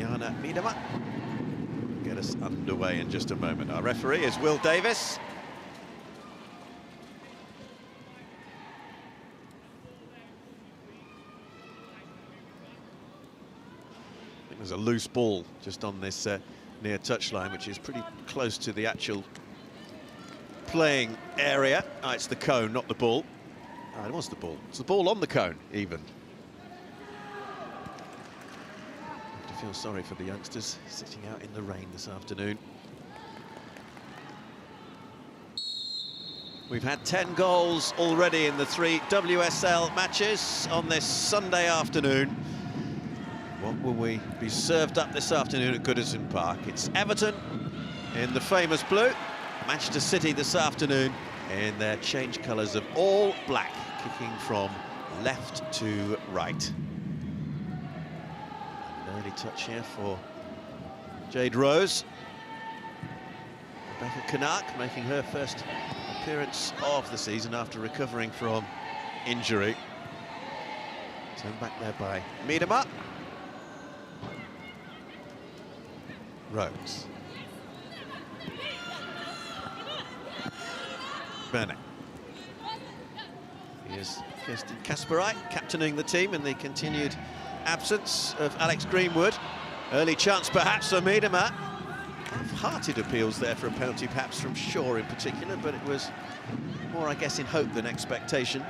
Diana Miedema. Get us underway in just a moment. Our referee is Will Davis. I think there's a loose ball just on this near touchline, which is pretty close to the actual playing area. Oh, it's the cone, not the ball. Oh, it was the ball. It's the ball on the cone, even. I have to feel sorry for the youngsters sitting out in the rain this afternoon. We've had 10 goals already in the 3 WSL matches on this Sunday afternoon. What will we be served up this afternoon at Goodison Park? It's Everton in the famous blue. Manchester City this afternoon in their change colours of all black, kicking from left to right. An early touch here for Jade Rose. Rebecca Canuck making her first appearance of the season after recovering from injury. Turned back there by Miedema. Rose. Bennett. Here's Kirsten Kasperite captaining the team in the continued absence of Alex Greenwood. Early chance perhaps for Miedema. Half-hearted appeals there for a penalty, perhaps from Shaw in particular, but it was more, I guess, in hope than expectation.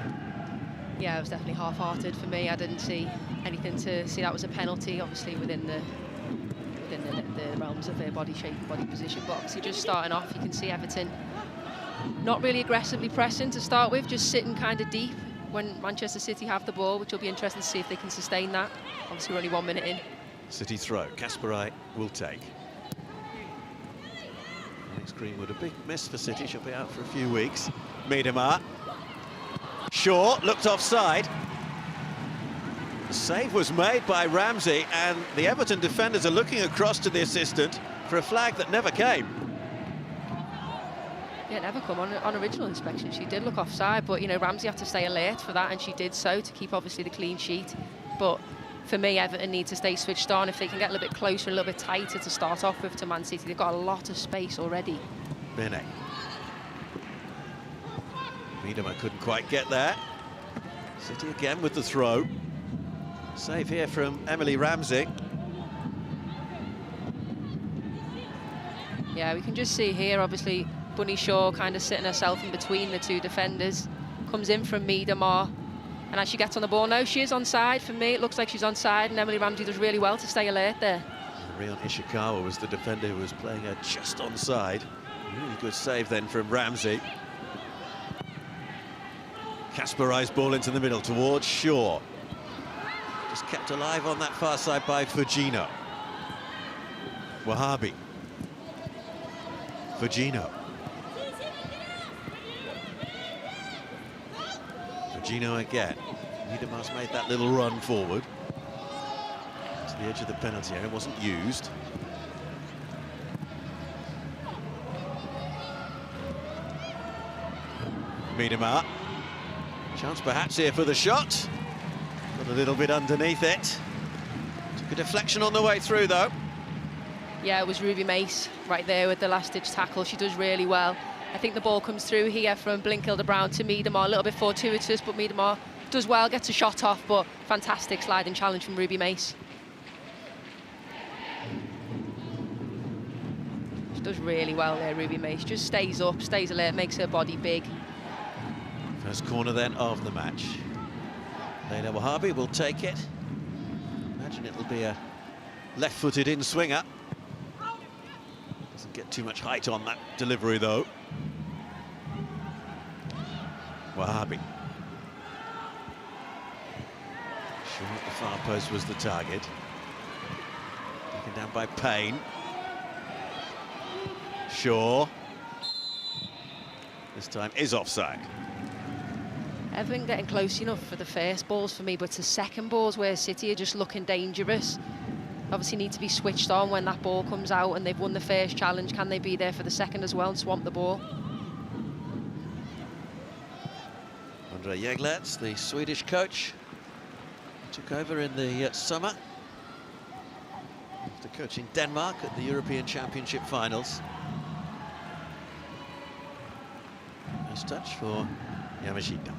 Yeah, it was definitely half-hearted for me. I didn't see anything to see that was a penalty, obviously within the realms of their body shape, body position. But obviously just starting off, you can see Everton not really aggressively pressing to start with, just sitting kind of deep when Manchester City have the ball, which will be interesting to see if they can sustain that. Obviously we're only 1 minute in. City throw, Kasperite will take. Alex Greenwood, a big miss for City, she'll be out for a few weeks. Miedema. Shaw looked offside. The save was made by Ramsey, and the Everton defenders are looking across to the assistant for a flag that never came. Yeah, it never come on original inspection. She did look offside, but, you know, Ramsey had to stay alert for that, and she did so to keep, obviously, the clean sheet. But for me, Everton need to stay switched on. If they can get a little bit closer, a little bit tighter to start off with to Man City, they've got a lot of space already. Bennett. Miedema couldn't quite get there. City again with the throw. Save here from Emily Ramsey. Yeah, we can just see here, obviously, Bunny Shaw kind of sitting herself in between the two defenders. Comes in from Miedema, and as she gets on the ball now, she is onside. For me, it looks like she's onside, and Emily Ramsey does really well to stay alert there. Rion Ishikawa was the defender who was playing her just onside. Really good save then from Ramsey. Kasperite's ball into the middle towards Shaw. Just kept alive on that far side by Fujino. Wahabi. Fujino. Fujino again. Miedema's made that little run forward to the edge of the penalty area. It wasn't used. Miedema. Chance perhaps here for the shot. Got a little bit underneath it. Took a deflection on the way through, though. Yeah, it was Ruby Mace right there with the last-ditch tackle. She does really well. I think the ball comes through here from Blinkilde-Brown to Miedema, a little bit fortuitous, but Miedema does well, gets a shot off, but fantastic sliding challenge from Ruby Mace. She does really well there, Ruby Mace. Just stays up, stays alert, makes her body big. First corner then of the match. Leila Wahabi will take it. Imagine it'll be a left-footed in-swinger. Doesn't get too much height on that delivery, though. Wahabi. Short, the far post was the target. Taken down by Payne. Shaw. This time is offside. Everton getting close enough for the first balls for me, but it's the second balls where City are just looking dangerous. Obviously need to be switched on when that ball comes out, and they've won the first challenge. Can they be there for the second as well and swamp the ball? Andre Jeglerts, the Swedish coach, took over in the summer after coaching Denmark at the European Championship finals. Nice touch for Yamashita.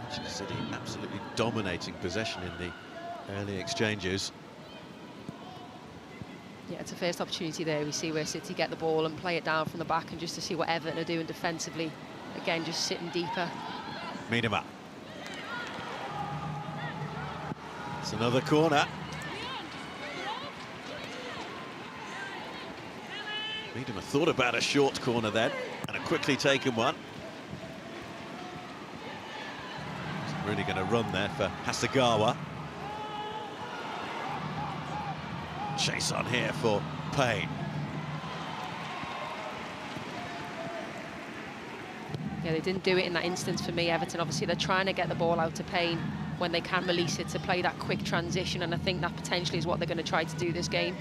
Manchester City absolutely dominating possession in the early exchanges. Yeah, it's a first opportunity there. We see where City get the ball and play it down from the back, and just to see what Everton are doing defensively. Again, just sitting deeper. Miedema. It's another corner. Miedema thought about a short corner then, and a quickly taken one. He's really going to run there for Hasegawa. Chase on here for Payne. Yeah, they didn't do it in that instance for me, Everton. Obviously, they're trying to get the ball out to Payne when they can release it to play that quick transition, and I think that potentially is what they're going to try to do this game.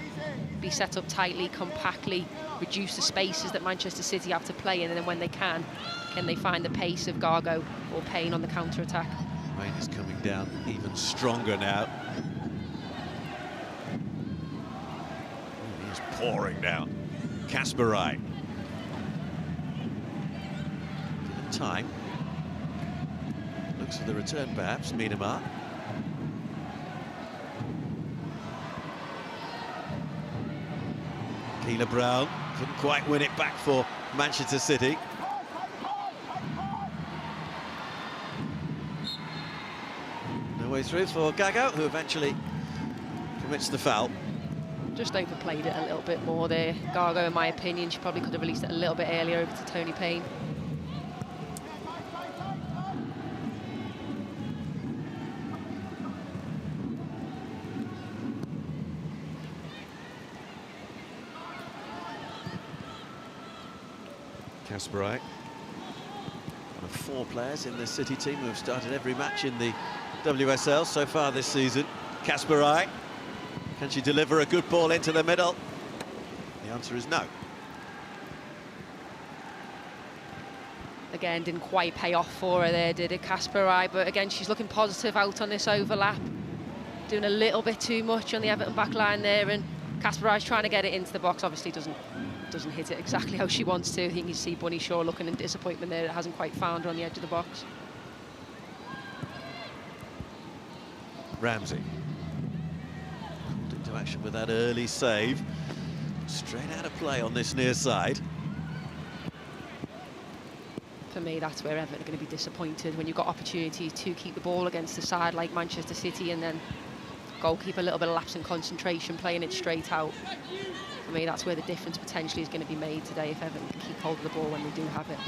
Be set up tightly, compactly, reduce the spaces that Manchester City have to play in, and then when they can they find the pace of Gargo or Payne on the counter-attack. Rain is coming down even stronger now. He's pouring down. Kasparai. Given time. Looks for the return perhaps, Miedema. Keeler Brown couldn't quite win it back for Manchester City. No way through for Gago, who eventually commits the foul. Just overplayed it a little bit more there. Gargo, in my opinion, she probably could have released it a little bit earlier over to Tony Payne. Kasparai, one of 4 players in the City team who have started every match in the WSL so far this season. Kasparai, can she deliver a good ball into the middle? The answer is no. Again, didn't quite pay off for her there, did it, Kasparai? But again, she's looking positive out on this overlap. Doing a little bit too much on the Everton back line there, and Kasparai's trying to get it into the box. Obviously doesn't hit it exactly how she wants to. I think you see Bunny Shaw looking in disappointment there. It hasn't quite found her on the edge of the box. Ramsey called into action with that early save. Straight out of play on this near side. For me, that's where Everton are going to be disappointed, when you've got opportunities to keep the ball against the side like Manchester City, and then goalkeeper a little bit of lapse in concentration, playing it straight out. For me, that's where the difference potentially is going to be made today, if Everton can keep hold of the ball when they do have it.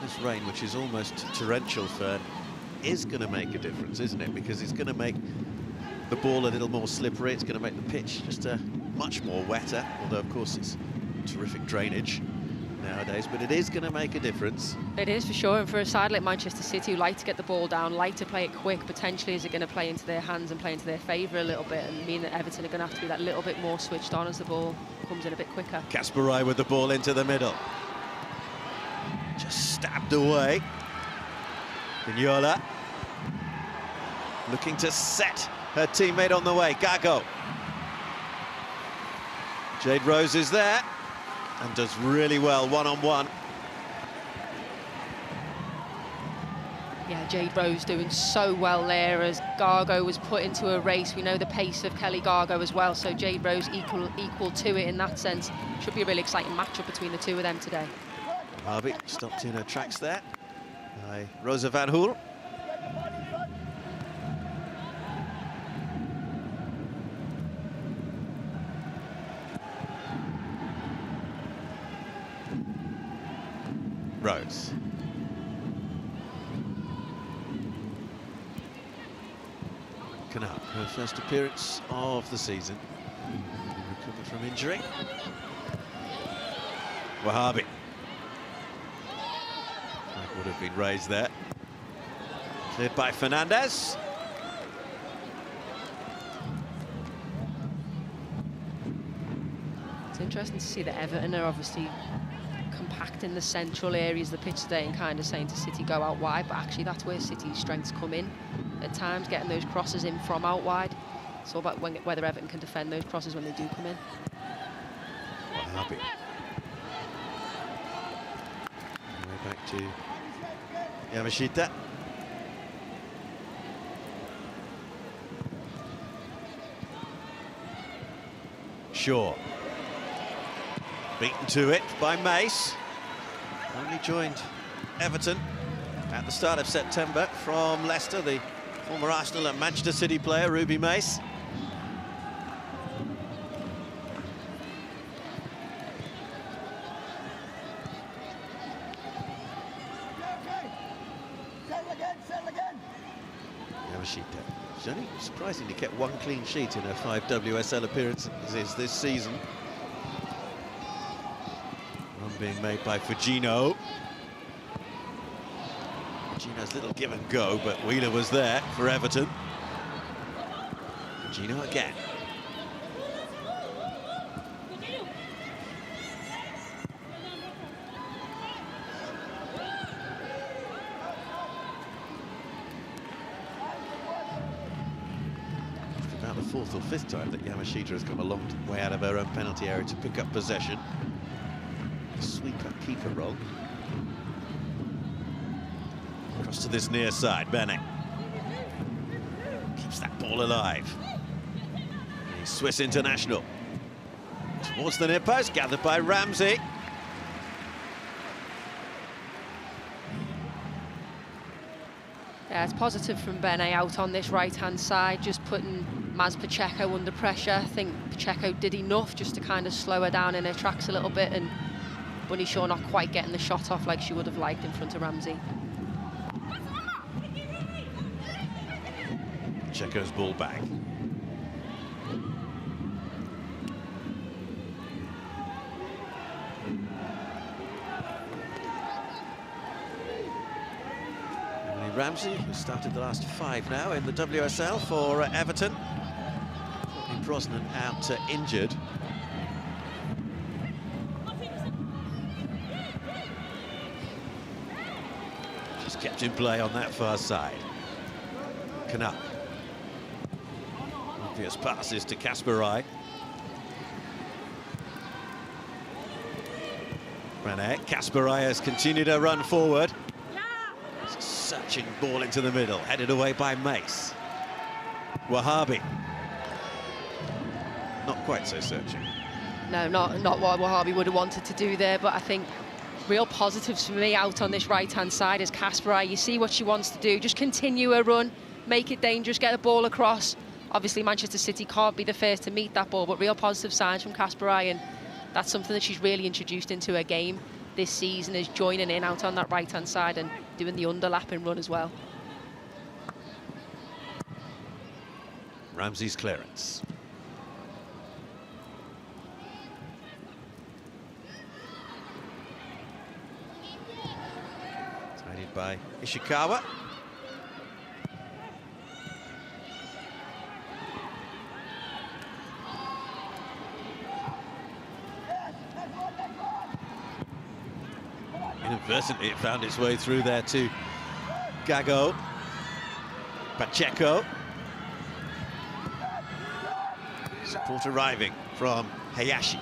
This rain, which is almost torrential, Fern, is going to make a difference, isn't it? Because it's going to make the ball a little more slippery. It's going to make the pitch just much more wetter, although, of course, it's terrific drainage nowadays, but it is going to make a difference. It is, for sure, and for a side like Manchester City, who like to get the ball down, like to play it quick, potentially is it going to play into their hands and play into their favour a little bit, and mean that Everton are going to have to be that little bit more switched on as the ball comes in a bit quicker. Kasparai with the ball into the middle. Just stabbed away. Vignola looking to set her teammate on the way. Gago. Jade Rose is there and does really well one-on-one. Yeah, Jade Rose doing so well there as Gargo was put into a race. We know the pace of Kelly Gargo as well, so Jade Rose equal to it in that sense. Should be a really exciting matchup between the two of them today. Harvey stopped in her tracks there by Rosa van Hoel. Rose. Canap, her first appearance of the season. Recovered from injury. Wahabi. Flag would have been raised there. Cleared by Fernandez. It's interesting to see that Everton are obviously compacting the central areas of the pitch today and kind of saying to City, go out wide, but actually that's where City's strengths come in at times, getting those crosses in from out wide. It's all about whether Everton can defend those crosses when they do come in. Wahabi. Way back to Yamashita. Shaw. Beaten to it by Mace. Only joined Everton at the start of September from Leicester, the former Arsenal and Manchester City player, Ruby Mace. Yamashita. She's only surprisingly kept one clean sheet in her 5 WSL appearances this season. One being made by Fujino. Fujino's little give and go, but Wheeler was there for Everton. Fujino again. About the 4th or 5th time that Yamashita has come a long way out of her own penalty area to pick up possession. Sweeper keeper role. Across to this near side, Bennett keeps that ball alive. The Swiss international towards the near post, gathered by Ramsey. Yeah, it's positive from Bene out on this right-hand side, just putting Maz Pacheco under pressure. I think Pacheco did enough just to kind of slow her down in her tracks a little bit, and Bunny Shaw not quite getting the shot off like she would have liked in front of Ramsey. Pacheco's ball back. Ramsey, who started the last 5 now in the WSL for Everton. Courtney Brosnan out injured. Just kept in play on that far side. Canuck. Obvious passes to Kasparai. René, Kasparai has continued her run forward. Searching ball into the middle, headed away by Mace. Wahabi. Not quite so searching. No, not what Wahabi would have wanted to do there, but I think real positives for me out on this right-hand side is Kasparai. You see what she wants to do, just continue her run, make it dangerous, get the ball across. Obviously, Manchester City can't be the first to meet that ball, but real positive signs from Kasparai, and that's something that she's really introduced into her game this season, is joining in out on that right-hand side and doing the underlapping run as well. Ramsey's clearance. Tidied by Ishikawa. Inadvertently, it found its way through there to Gago. Pacheco. Support arriving from Hayashi.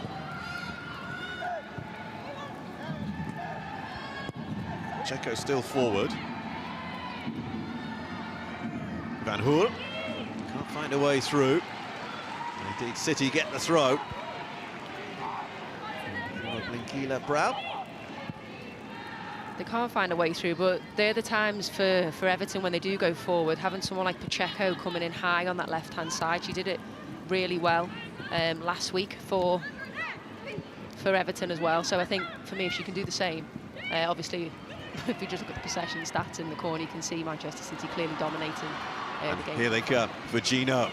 Pacheco still forward. Van Hoel can't find a way through. Indeed, City get the throw. Blinkila Brown. They can't find a way through, but they're the times for Everton when they do go forward, having someone like Pacheco coming in high on that left-hand side. She did it really well last week for Everton as well. So I think, for me, if she can do the same, obviously, if you just look at the possession stats in the corner, you can see Manchester City clearly dominating the game. Here they come, Fujino.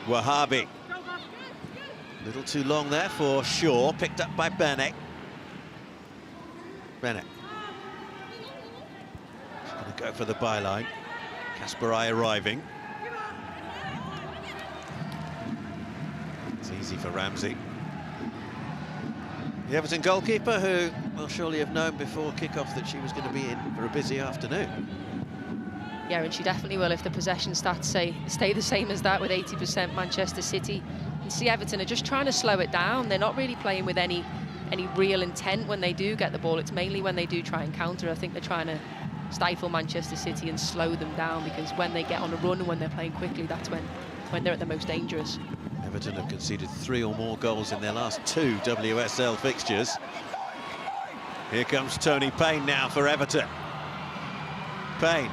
Wahabi. A little too long there for Shaw, picked up by Bennett. Bennett. She's going to go for the byline. Kasparai arriving. It's easy for Ramsey. The Everton goalkeeper, who will surely have known before kick-off that she was going to be in for a busy afternoon. Yeah, and she definitely will if the possession stats stay the same as that with 80% Manchester City. And see, Everton are just trying to slow it down. They're not really playing with any real intent when they do get the ball. It's mainly when they do try and counter. I think they're trying to stifle Manchester City and slow them down, because when they get on a run and when they're playing quickly, that's when they're at the most dangerous. Everton have conceded 3 or more goals in their last 2 WSL fixtures. Here comes Toni Payne now for Everton. Payne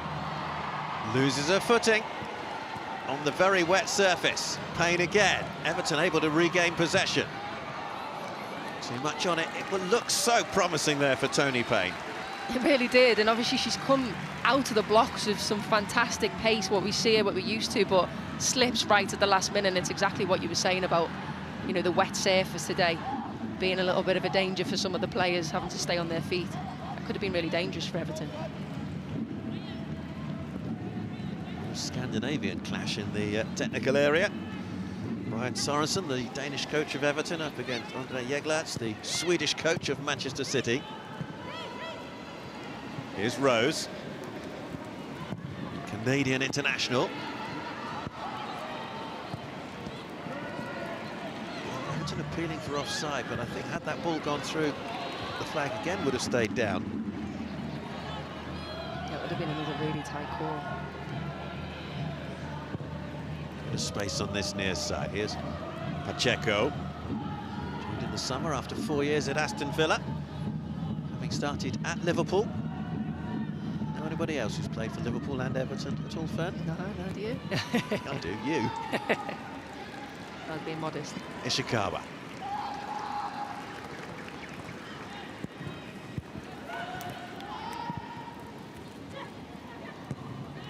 loses her footing on the very wet surface. Payne again. Everton able to regain possession. Too much on it. It will look so promising there for Toni Payne. It really did, and obviously she's come out of the blocks with some fantastic pace, what we see, what we're used to, but slips right at the last minute. And it's exactly what you were saying about, you know, the wet surface today being a little bit of a danger for some of the players, having to stay on their feet. That could have been really dangerous for Everton. Scandinavian clash in the technical area. Brian Sorensen, the Danish coach of Everton, up against Andre Jeglaerts, the Swedish coach of Manchester City. Here's Rose, Canadian international. Everton appealing for offside, but I think had that ball gone through, the flag again would have stayed down. That would have been another really tight call. Bit of space on this near side. Here's Pacheco, joined in the summer after 4 years at Aston Villa, having started at Liverpool. Know anybody else who's played for Liverpool and Everton at all, Fern? No, do you? I do, you. I was being modest. Ishikawa.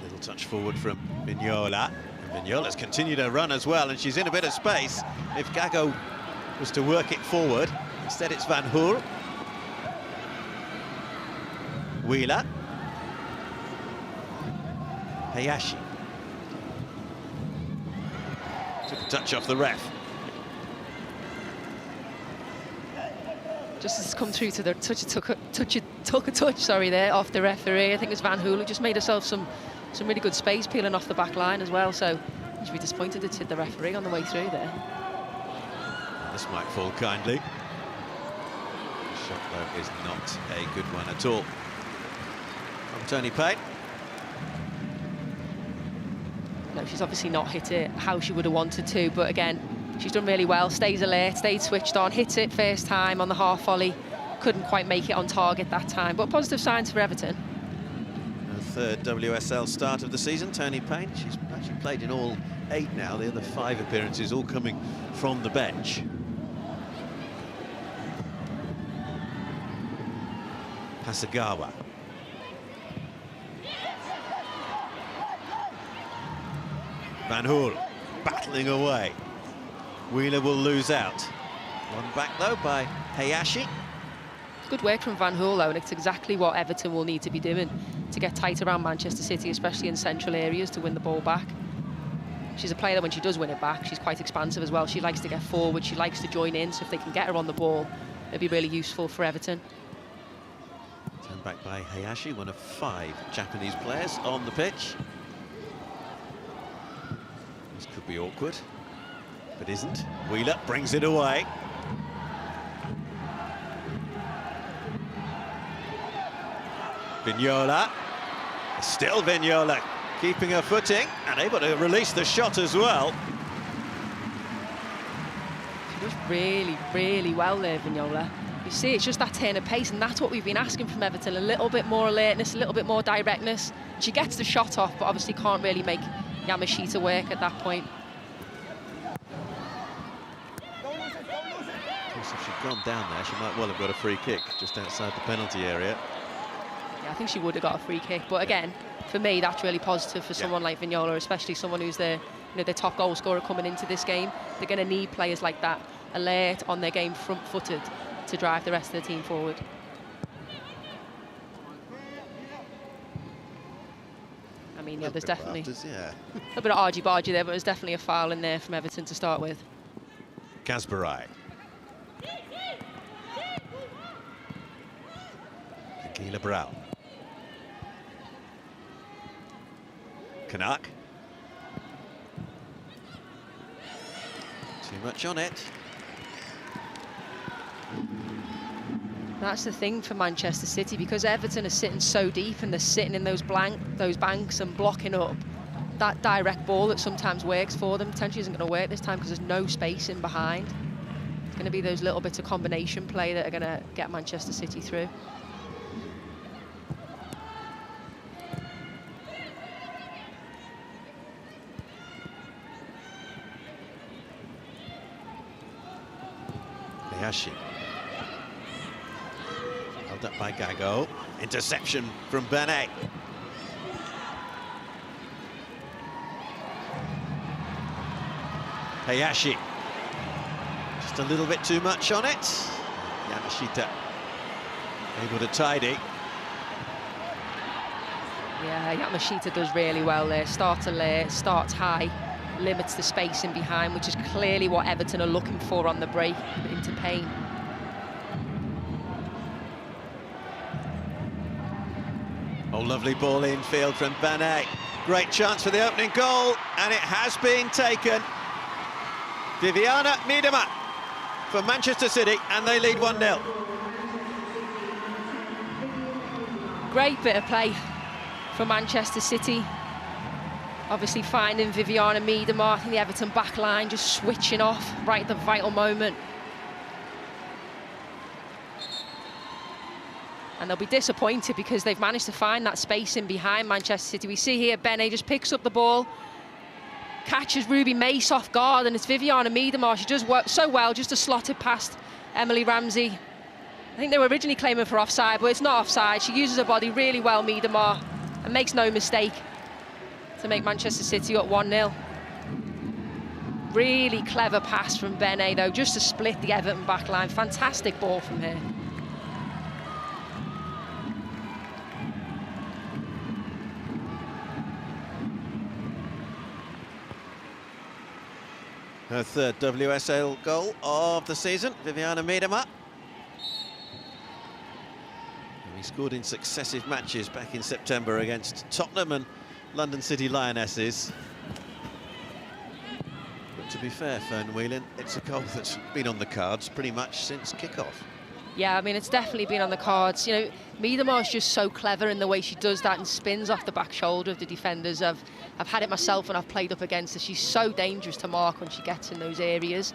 Little touch forward from Vignola. And Vignola's continued her run as well, and she's in a bit of space. If Gago was to work it forward, instead it's Van Hool. Wheeler. Hayashi. Took a touch off the ref. Just as it's come through to the took a touch, sorry, there off the referee. I think it was Van Hool who just made herself some really good space peeling off the back line as well. So you should be disappointed it's hit the referee on the way through there. This might fall kindly. The shot though is not a good one at all. From Toni Payne. No, she's obviously not hit it how she would have wanted to, but again, she's done really well, stays alert, stayed switched on, hits it first time on the half volley, couldn't quite make it on target that time, but positive signs for Everton. Her third WSL start of the season, Toni Payne. She's actually played in all 8 now, the other 5 appearances all coming from the bench. Hasegawa. Van Hool battling away. Wheeler will lose out. One back though by Hayashi. Good work from Van Hool though, and it's exactly what Everton will need to be doing to get tight around Manchester City, especially in central areas, to win the ball back. She's a player that when she does win it back, she's quite expansive as well. She likes to get forward, she likes to join in, so if they can get her on the ball, it'll be really useful for Everton. Turned back by Hayashi, one of 5 Japanese players on the pitch. This could be awkward, but isn't. Wheeler brings it away. Vignola. Still Vignola keeping her footing and able to release the shot as well. She does really, really well there, Vignola. You see, it's just that turn of pace, and that's what we've been asking from Everton. A little bit more alertness, a little bit more directness. She gets the shot off, but obviously can't really make Yamashita work at that point. Of course, if she'd gone down there, she might well have got a free kick just outside the penalty area. Yeah, I think she would have got a free kick, but again, for me, that's really positive for someone like Vignola, especially someone who's their top goal scorer coming into this game. They're going to need players like that, alert, on their game, front-footed, to drive the rest of the team forward. I mean, yeah, there's definitely a bit of argy-bargy there, but there's definitely a foul in there from Everton to start with. Kasparai. Keela Brown. Canuck. Too much on it. That's the thing for Manchester City, because Everton are sitting so deep and they're sitting in those banks and blocking up. That direct ball that sometimes works for them potentially isn't going to work this time because there's no space in behind. It's going to be those little bits of combination play that are going to get Manchester City through. Hayashi. Held up by Gago. Interception from Benet. Hayashi. Just a little bit too much on it. Yamashita able to tidy. Yeah, Yamashita does really well there. Starts late, starts high, limits the space in behind, which is clearly what Everton are looking for on the break into Payne. Oh, lovely ball infield from Benet. Great chance for the opening goal, and it has been taken. Viviana Miedema for Manchester City, and they lead 1-0. Great bit of play for Manchester City. Obviously finding Viviana Miedema in the Everton back line, just switching off right at the vital moment. And they'll be disappointed because they've managed to find that space in behind Manchester City. We see here Benet just picks up the ball, catches Ruby Mace off guard, and it's Viviana Miedema. She does work so well just to slot it past Emily Ramsey. I think they were originally claiming for offside, but it's not offside. She uses her body really well, Miedema, and makes no mistake to make Manchester City up 1-0. Really clever pass from Benet, though, just to split the Everton back line. Fantastic ball from her. Her third WSL goal of the season, Viviana Miedema. He scored in successive matches back in September against Tottenham and London City Lionesses. But to be fair, Fern Whelan, it's a goal that's been on the cards pretty much since kick-off. Yeah, I mean, it's definitely been on the cards. You know, Miedema is just so clever in the way she does that and spins off the back shoulder of the defenders. I've had it myself when I've played up against her. She's so dangerous to mark when she gets in those areas.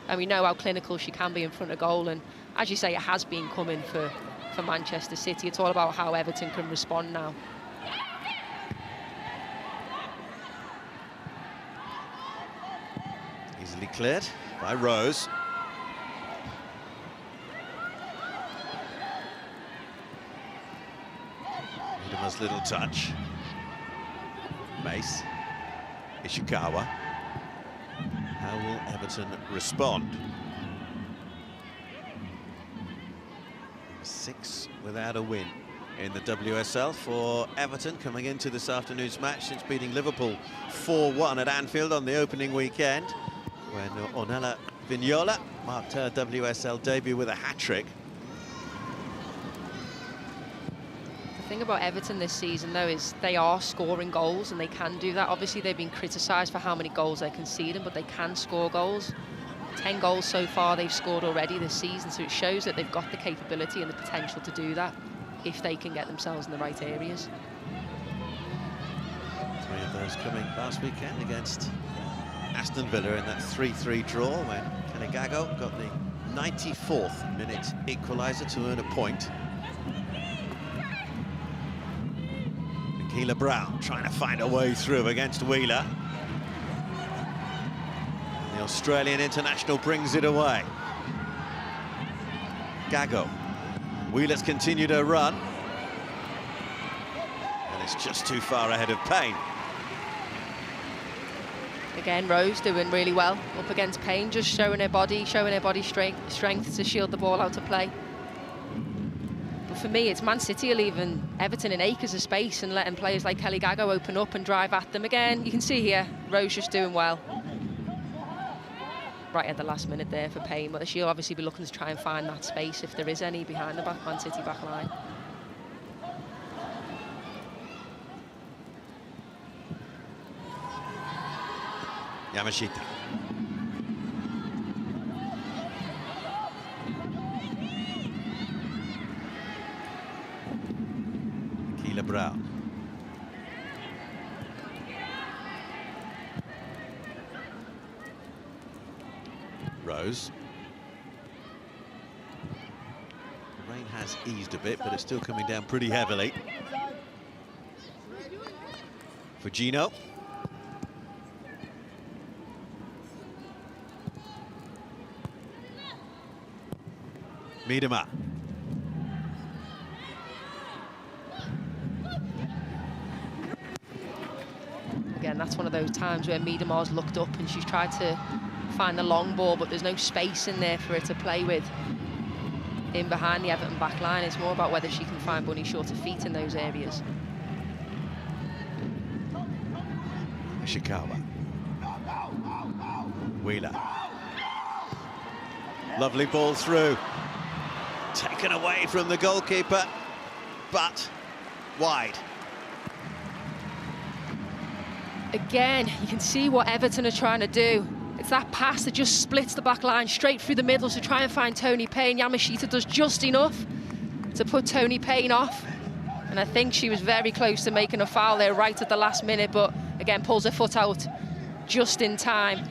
And we know how clinical she can be in front of goal. And as you say, it has been coming for Manchester City. It's all about how Everton can respond now. Easily cleared by Rose. Miedema's little touch. Mace. Ishikawa. How will Everton respond? 6 without a win in the WSL for Everton, coming into this afternoon's match since beating Liverpool 4-1 at Anfield on the opening weekend, when Ornella Vignola marked her WSL debut with a hat-trick. The thing about Everton this season, though, is they are scoring goals, and they can do that. Obviously, they've been criticised for how many goals they're conceding, but they can score goals. 10 goals so far they've scored already this season, so it shows that they've got the capability and the potential to do that if they can get themselves in the right areas. 3 of those coming last weekend against Aston Villa in that 3-3 draw, when Kelly Gago got the 94th minute equaliser to earn a point. Keela Brown trying to find a way through against Wheeler. The Australian international brings it away. Gago. Wheeler's continued her run. And it's just too far ahead of Payne. Again, Rose doing really well up against Payne, just showing her body strength to shield the ball out of play. But for me, it's Man City are leaving Everton in acres of space and letting players like Kelly Gago open up and drive at them again. You can see here, Rose just doing well. Right at the last minute there for Payne, but she'll obviously be looking to try and find that space if there is any behind the Man City back line. Yamashita. Keela Brown. Rose. The rain has eased a bit, but it's still coming down pretty heavily. For Gino. Miedema. Again, that's one of those times where Miedema's looked up and she's tried to find the long ball, but there's no space in there for her to play with in behind the Everton back line. It's more about whether she can find Bunny shorter feet in those areas. Ishikawa. Wheeler. Lovely ball through. Taken away from the goalkeeper, but wide. Again, you can see what Everton are trying to do. It's that pass that just splits the back line straight through the middle to try and find Toni Payne. Yamashita does just enough to put Toni Payne off. And I think she was very close to making a foul there right at the last minute, but again, pulls her foot out just in time.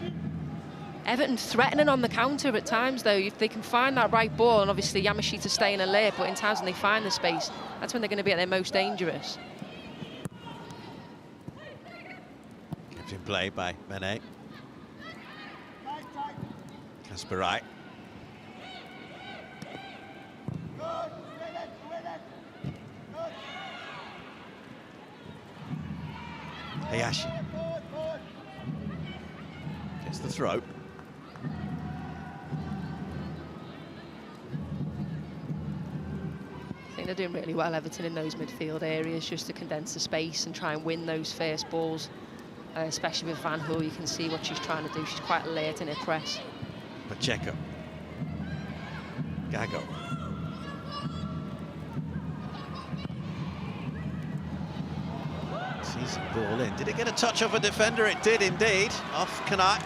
Everton threatening on the counter at times, though. If they can find that right ball, and obviously Yamashita staying alert, but in times when they find the space, that's when they're going to be at their most dangerous. Kept in play by Mene. Kasparai. Hayashi. Gets the throw. I think they're doing really well, Everton, in those midfield areas, just to condense the space and try and win those first balls. Especially with Van Hool, you can see what she's trying to do. She's quite alert in her press. Pacheco. Gago. Sees the ball in. Did it get a touch off a defender? It did indeed. Off Kanat.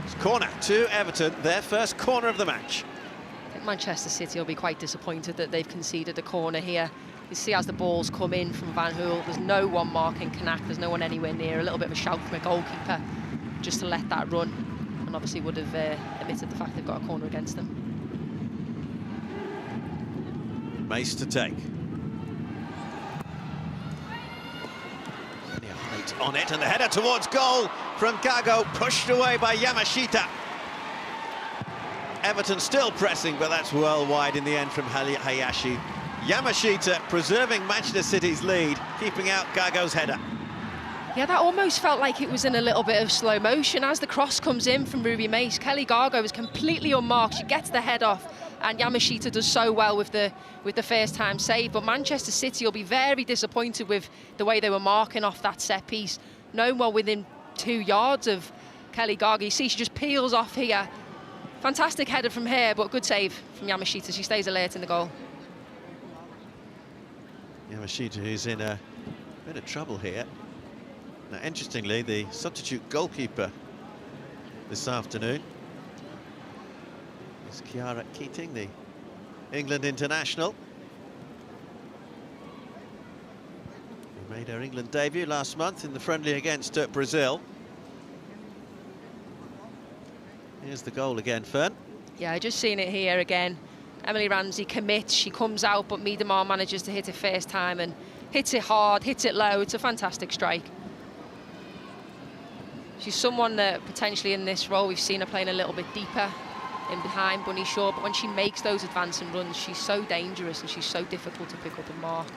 It's corner to Everton, their first corner of the match. I think Manchester City will be quite disappointed that they've conceded a corner here. You see as the balls come in from Van Hool, there's no one marking Kanat, there's no one anywhere near. A little bit of a shout from a goalkeeper just to let that run, and obviously would have admitted the fact they've got a corner against them. Mace to take. Plenty of height on it, and the header towards goal from Gago, pushed away by Yamashita. Everton still pressing, but that's well wide in the end from Hayashi. Yamashita preserving Manchester City's lead, keeping out Gago's header. Yeah, that almost felt like it was in a little bit of slow motion. As the cross comes in from Ruby Mace, Kelly Gago is completely unmarked. She gets the head off, and Yamashita does so well with the first-time save. But Manchester City will be very disappointed with the way they were marking off that set piece. No one within 2 yards of Kelly Gago. You see, she just peels off here. Fantastic header from her, but good save from Yamashita. She stays alert in the goal. Yamashita, who's in a bit of trouble here. Now, interestingly, the substitute goalkeeper this afternoon is Chiara Keating, the England international, who made her England debut last month in the friendly against Brazil. Here's the goal again, Fern. Yeah, just seen it here again. Emily Ramsey commits, she comes out, but Miedema manages to hit it first time and hits it hard, hits it low. It's a fantastic strike. She's someone that potentially in this role, we've seen her playing a little bit deeper in behind Bunny Shaw, but when she makes those advancing runs, she's so dangerous and she's so difficult to pick up and mark.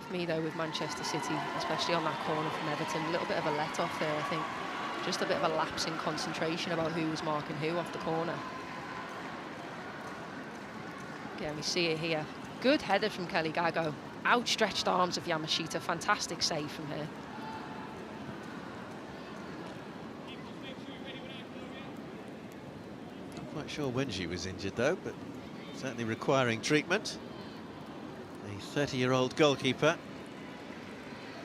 For me though, with Manchester City, especially on that corner from Everton, a little bit of a let-off there, I think. Just a bit of a lapse in concentration about who was marking who off the corner. Again, we see it here. Good header from Kelly Gago. Outstretched arms of Yamashita. Fantastic save from her. Not sure when she was injured though, but certainly requiring treatment. The 30-year-old goalkeeper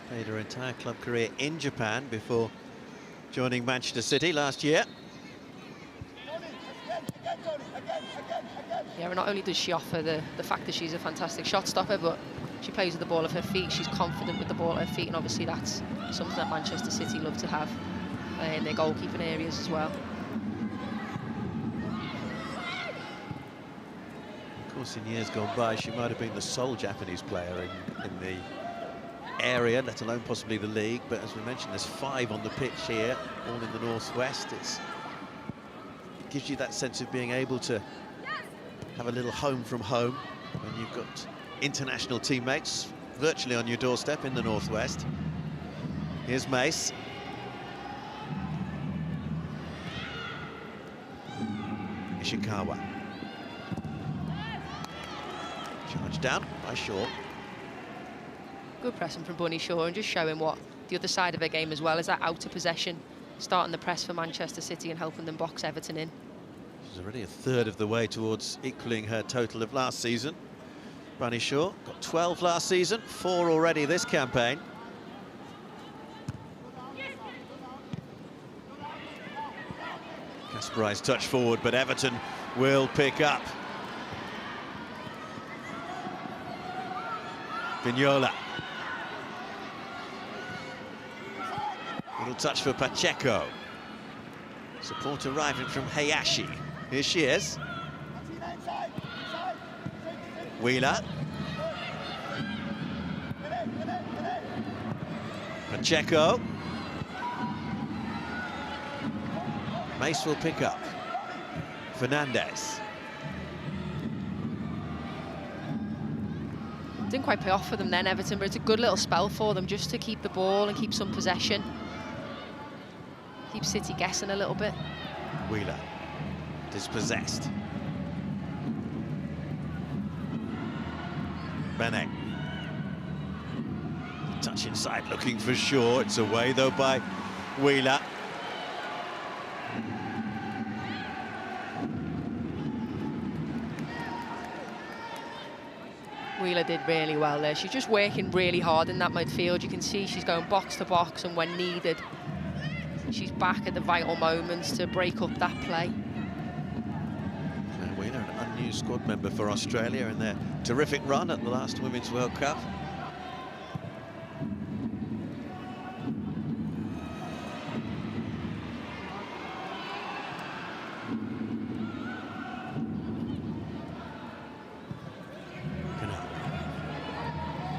played her entire club career in Japan before joining Manchester City last year. Yeah, and not only does she offer the fact that she's a fantastic shot stopper, but she plays with the ball at her feet. She's confident with the ball at her feet, and obviously that's something that Manchester City love to have in their goalkeeping areas as well. Of course, in years gone by, she might have been the sole Japanese player in the area, let alone possibly the league. But as we mentioned, there's 5 on the pitch here, all in the northwest. It gives you that sense of being able to have a little home from home when you've got international teammates virtually on your doorstep in the northwest. Here's Mace. Ishikawa. Charged down by Shaw. Good pressing from Bunny Shaw, and just showing what the other side of her game as well is, that outer possession, starting the press for Manchester City and helping them box Everton in. She's already a third of the way towards equaling her total of last season. Bunny Shaw got 12 last season, 4 already this campaign. Kasparai's touch forward, but Everton will pick up. Vignola. Little touch for Pacheco. Support arriving from Hayashi. Here she is. Wheeler. Pacheco. Mace will pick up. Fernandez. Didn't quite pay off for them then, Everton, but it's a good little spell for them just to keep the ball and keep some possession. Keep City guessing a little bit. Wheeler. Dispossessed. Bene. Touch inside, looking for Shaw. It's away though by Wheeler. Wheeler did really well there. She's just working really hard in that midfield. You can see she's going box to box, and when needed, she's back at the vital moments to break up that play. Wheeler, an unused squad member for Australia in their terrific run at the last Women's World Cup.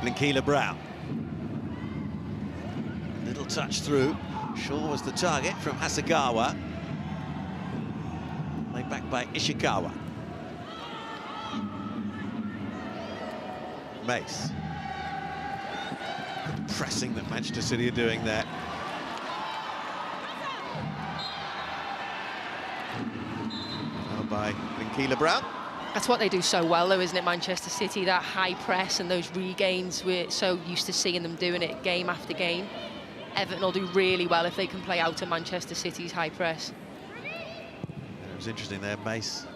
Blinkila Brown. Little touch through. Shaw was the target from Hasegawa. Laid back by Ishikawa. Mace. Good pressing that Manchester City are doing there. Now by Blinkila Brown. That's what they do so well, though, isn't it, Manchester City? That high press and those regains. We're so used to seeing them doing it game after game. Everton will do really well if they can play out of Manchester City's high press. It was interesting there. Mace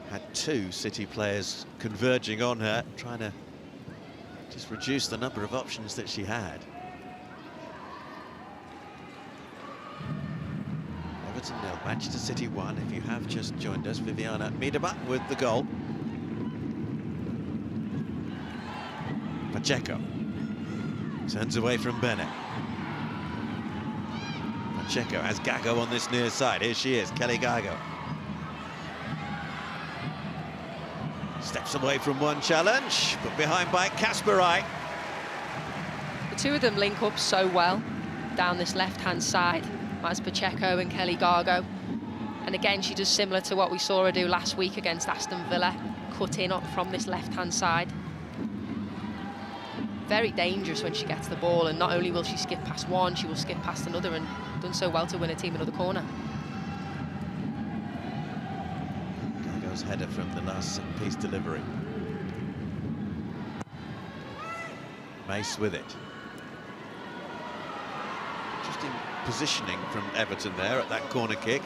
had 2 City players converging on her, trying to just reduce the number of options that she had. Everton 0, Manchester City 1. If you have just joined us, Viviana Miedema with the goal. Pacheco turns away from Bennett. Pacheco has Gago on this near side. Here she is, Kelly Gago. Steps away from one challenge, but behind by Kasparai. The two of them link up so well down this left-hand side. As Pacheco and Kelly Gago. And again, she does similar to what we saw her do last week against Aston Villa, cut in up from this left-hand side. Very dangerous when she gets the ball, and not only will she skip past one, she will skip past another, and done so well to win a team another corner. Gago's header from the last set-piece delivery. Mace with it. Interesting positioning from Everton there at that corner kick.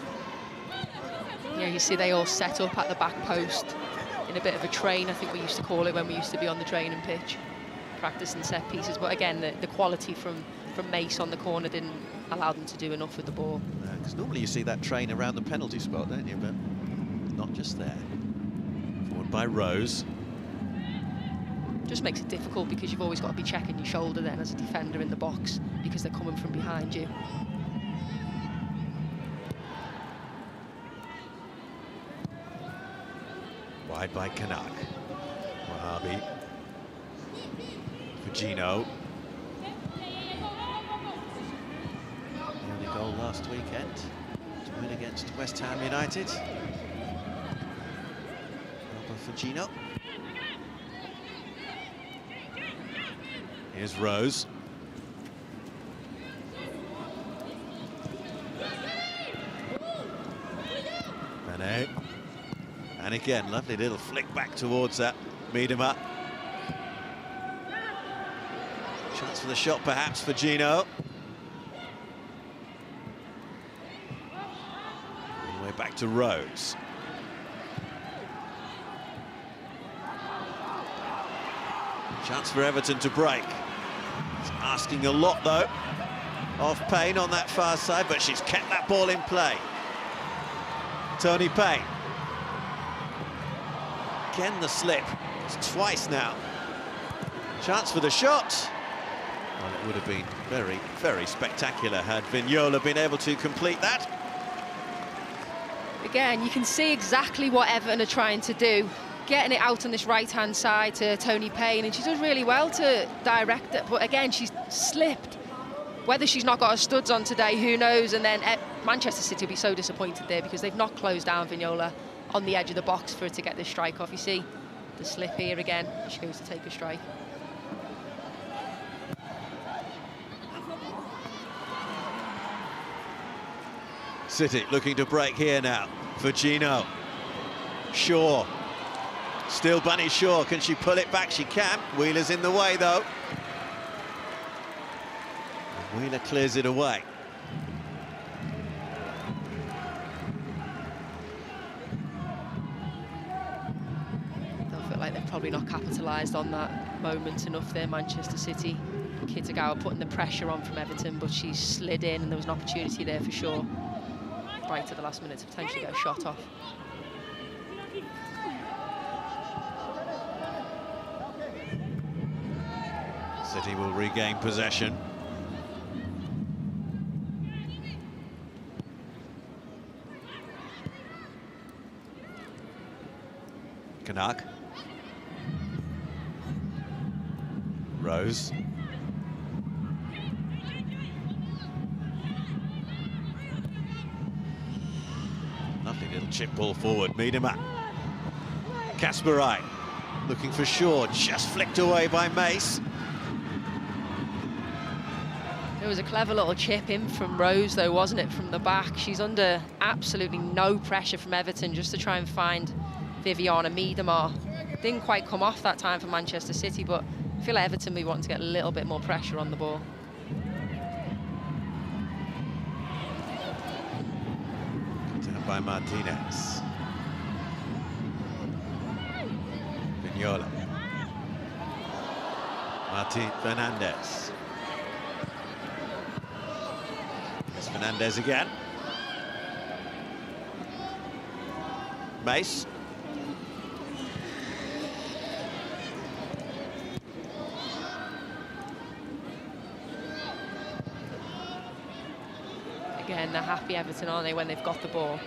Yeah, you see they all set up at the back post in a bit of a train, I think we used to call it when we used to be on the training pitch, practicing set pieces. But again, the quality from Mace on the corner didn't allow them to do enough with the ball. Because normally you see that train around the penalty spot, don't you? But not just there. Forward by Rose. Just makes it difficult because you've always got to be checking your shoulder then as a defender in the box because they're coming from behind you. Wide by Kanak. Wahabi. For Gino. The only goal last weekend to win against West Ham United. Over for Gino. Here's Rose. Manet. And again, lovely little flick back towards that Miedema. Chance for the shot, perhaps, for Gino. All the way back to Rose. Chance for Everton to break. It's asking a lot, though, of Payne on that far side, but she's kept that ball in play. Tony Payne. Again, the slip. It's twice now. Chance for the shot. Well, it would have been very, very spectacular had Vignola been able to complete that. Again, you can see exactly what Everton are trying to do. Getting it out on this right-hand side to Tony Payne, and she does really well to direct it, but again, she's slipped. Whether she's not got her studs on today, who knows? And then Manchester City will be so disappointed there because they've not closed down Vignola on the edge of the box for her to get this strike off. You see the slip here again. She goes to take a strike. City looking to break here now for Gino. Shaw. Still Bunny Shaw. Can she pull it back? She can. Wheeler's in the way, though. And Wheeler clears it away. Like they've probably not capitalised on that moment enough there, Manchester City. Kitagawa putting the pressure on from Everton, but she slid in and there was an opportunity there for sure. Right at the last minute to potentially get a shot off. City will regain possession. Kanak. Rose. Lovely little chip ball forward. Miedema. Kasparai looking for Shaw, just flicked away by Mace. It was a clever little chip in from Rose, though, wasn't it, from the back? She's under absolutely no pressure from Everton just to try and find Viviana Miedema. Didn't quite come off that time for Manchester City, but I feel like Everton will be wanting to get a little bit more pressure on the ball. Down by Martinez. Vignola. Martin Fernandez. It's Fernandez again. Mace. Again, they're happy, Everton, aren't they, when they've got the ball?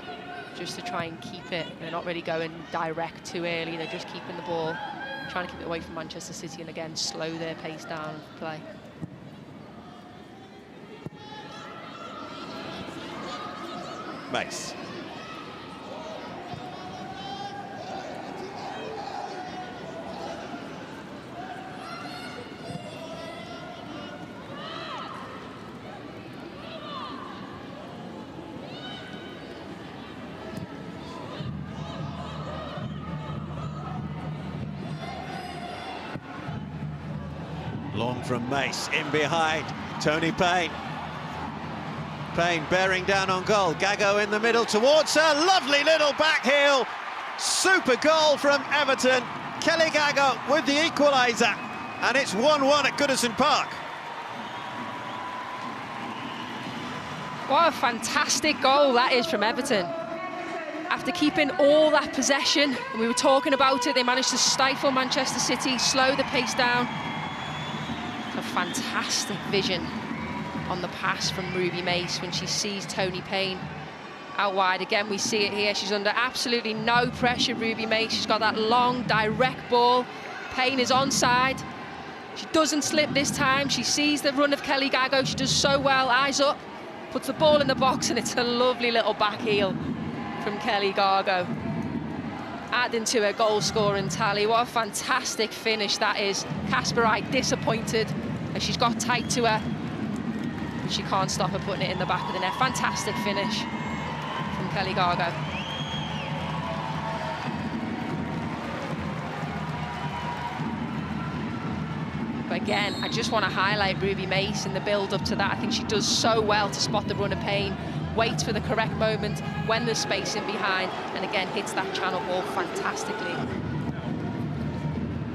Just to try and keep it. They're not really going direct too early. They're just keeping the ball, trying to keep it away from Manchester City, and again, slow their pace down of play. Mace. Long from Mace, in behind, Tony Payne. Payne bearing down on goal. Gago in the middle towards her. Lovely little back heel. Super goal from Everton. Kelly Gago with the equaliser. And it's 1-1 at Goodison Park. What a fantastic goal that is from Everton. After keeping all that possession, and we were talking about it, they managed to stifle Manchester City, slow the pace down. It's a fantastic vision on the pass from Ruby Mace when she sees Tony Payne out wide. Again, we see it here. She's under absolutely no pressure, Ruby Mace. She's got that long, direct ball. Payne is onside. She doesn't slip this time. She sees the run of Kelly Gago. She does so well, eyes up, puts the ball in the box, and it's a lovely little back heel from Kelly Gago, adding to her goal-scoring tally. What a fantastic finish that is. Kasperaj disappointed as she's got tight to her. She can't stop her putting it in the back of the net. Fantastic finish from Kelly Gago. But again, I just want to highlight Ruby Mace in the build-up to that. I think she does so well to spot the run of Payne, waits for the correct moment when there's space in behind, and again hits that channel ball fantastically. I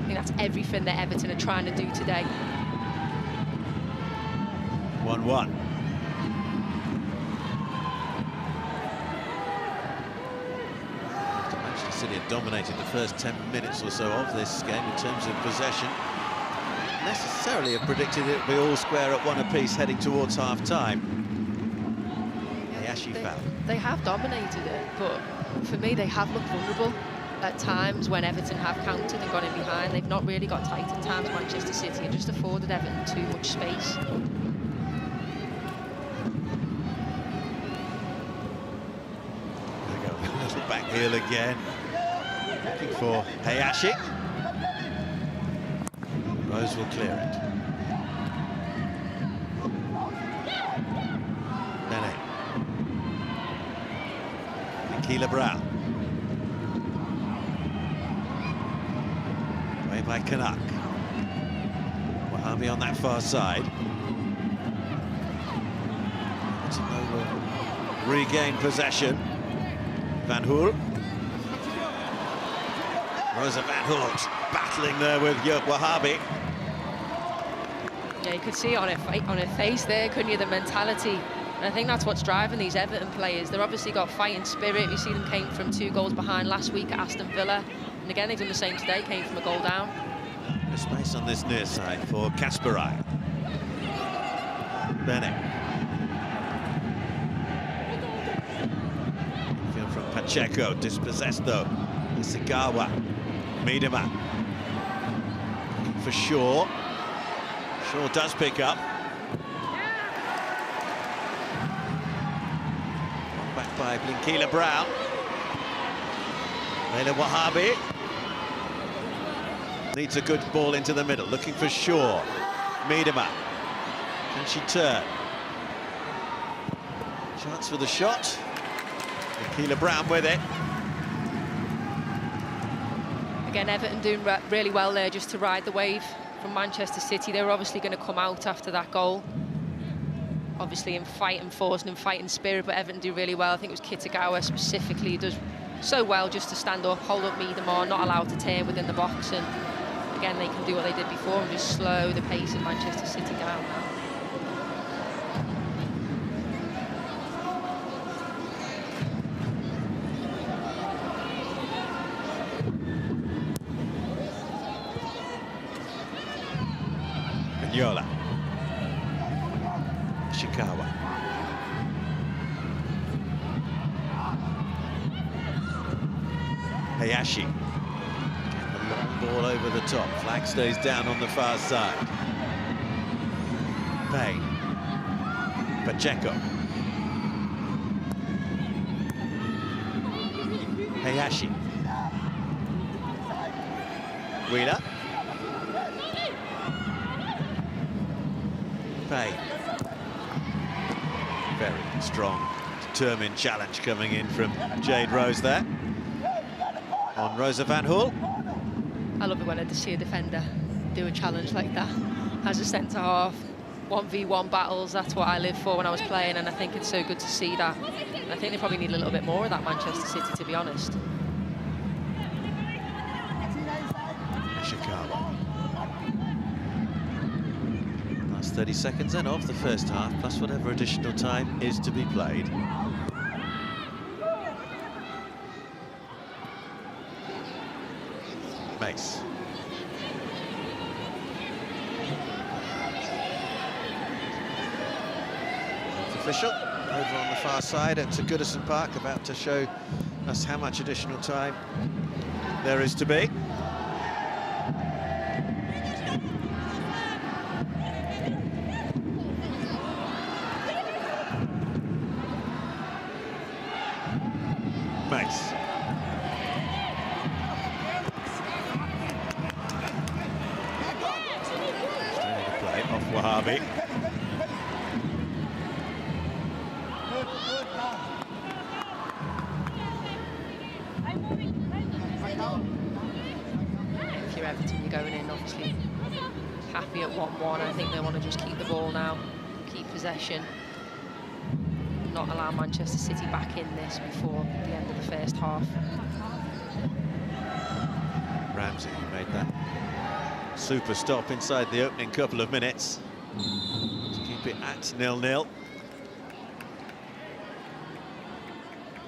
think that's everything that Everton are trying to do today. 1-1. Manchester City had dominated the first 10 minutes or so of this game in terms of possession. Necessarily have predicted it would be all square at one apiece heading towards half-time. They have dominated it, but for me, they have looked vulnerable at times when Everton have countered and gone in behind. They've not really got tight at times, Manchester City, and just afforded Everton too much space. There we go, a little back heel again. Looking for Hayashi. Rose will clear it. Nene. Keela Brown. Away by Canuck. Wahami on that far side. Regain possession. Van Hool. Rosa Van Hoort battling there with Jörg Wahhabi. Yeah, you could see on her face there, couldn't you, the mentality. And I think that's what's driving these Everton players. They've obviously got fighting spirit. We see them came from 2 goals behind last week at Aston Villa. And again, they've done the same today, came from a goal down. A space on this near side for Kasperaj. Bennett. Field from Pacheco, dispossessed though. Isagawa. Miedema. Looking for Shaw. Shaw does pick up. Back by Blinkila Brown. Leila Wahhabi. Needs a good ball into the middle. Looking for Shaw. Miedema. Can she turn? Chance for the shot. Blinkila Brown with it. Again, Everton doing really well there just to ride the wave from Manchester City. They were obviously going to come out after that goal. Obviously in fighting force and in fighting spirit, but Everton do really well. I think it was Kitagawa specifically who does so well just to stand up, hold up Miedema, not allowed to turn within the box. And again, they can do what they did before and just slow the pace of Manchester City down now. Yola. Ishikawa. Hayashi. Getting the long ball over the top. Flag stays down on the far side. Payne. Pacheco. Hayashi. Wheeler. Payne. Very strong, determined challenge coming in from Jade Rose there. On Rosa Van Hool. I love it when I see a defender do a challenge like that as a centre-half. 1v1 battles, that's what I lived for when I was playing, and I think it's so good to see that. And I think they probably need a little bit more of that, Manchester City, to be honest. Ishikawa. Last 30 seconds then of the first half, plus whatever additional time is to be played. Mace. Official over on the far side at Goodison Park, about to show us how much additional time there is to be. Mace. Staying the play off Wahabi. If you're Everton, you're going in obviously happy at 1-1. I think they want to just keep the ball now, keep possession, not allow Manchester City back in this before the end of the first half. Ramsey made that super stop inside the opening couple of minutes to keep it at 0-0.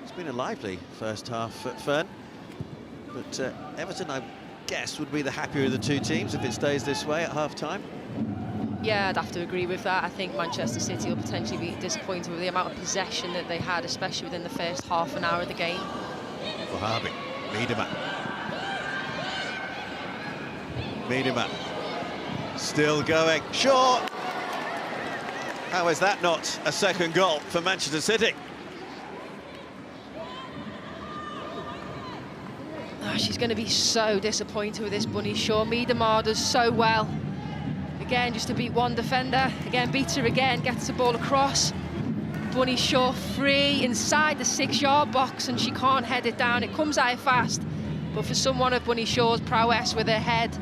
It's been a lively first half at Fern, but Everton, I guess, would be the happier of the two teams if it stays this way at half-time. Yeah, I'd have to agree with that. I think Manchester City will potentially be disappointed with the amount of possession that they had, especially within the first half an hour of the game. Wahabi, Miedema, still going, short! How is that not a second goal for Manchester City? Oh, she's going to be so disappointed with this Bunny Shaw. Miedema does so well. Again, just to beat one defender. Again, beats her again, gets the ball across. Bunny Shaw free inside the 6-yard box, and she can't head it down. It comes out fast, but for someone of Bunny Shaw's prowess with her head,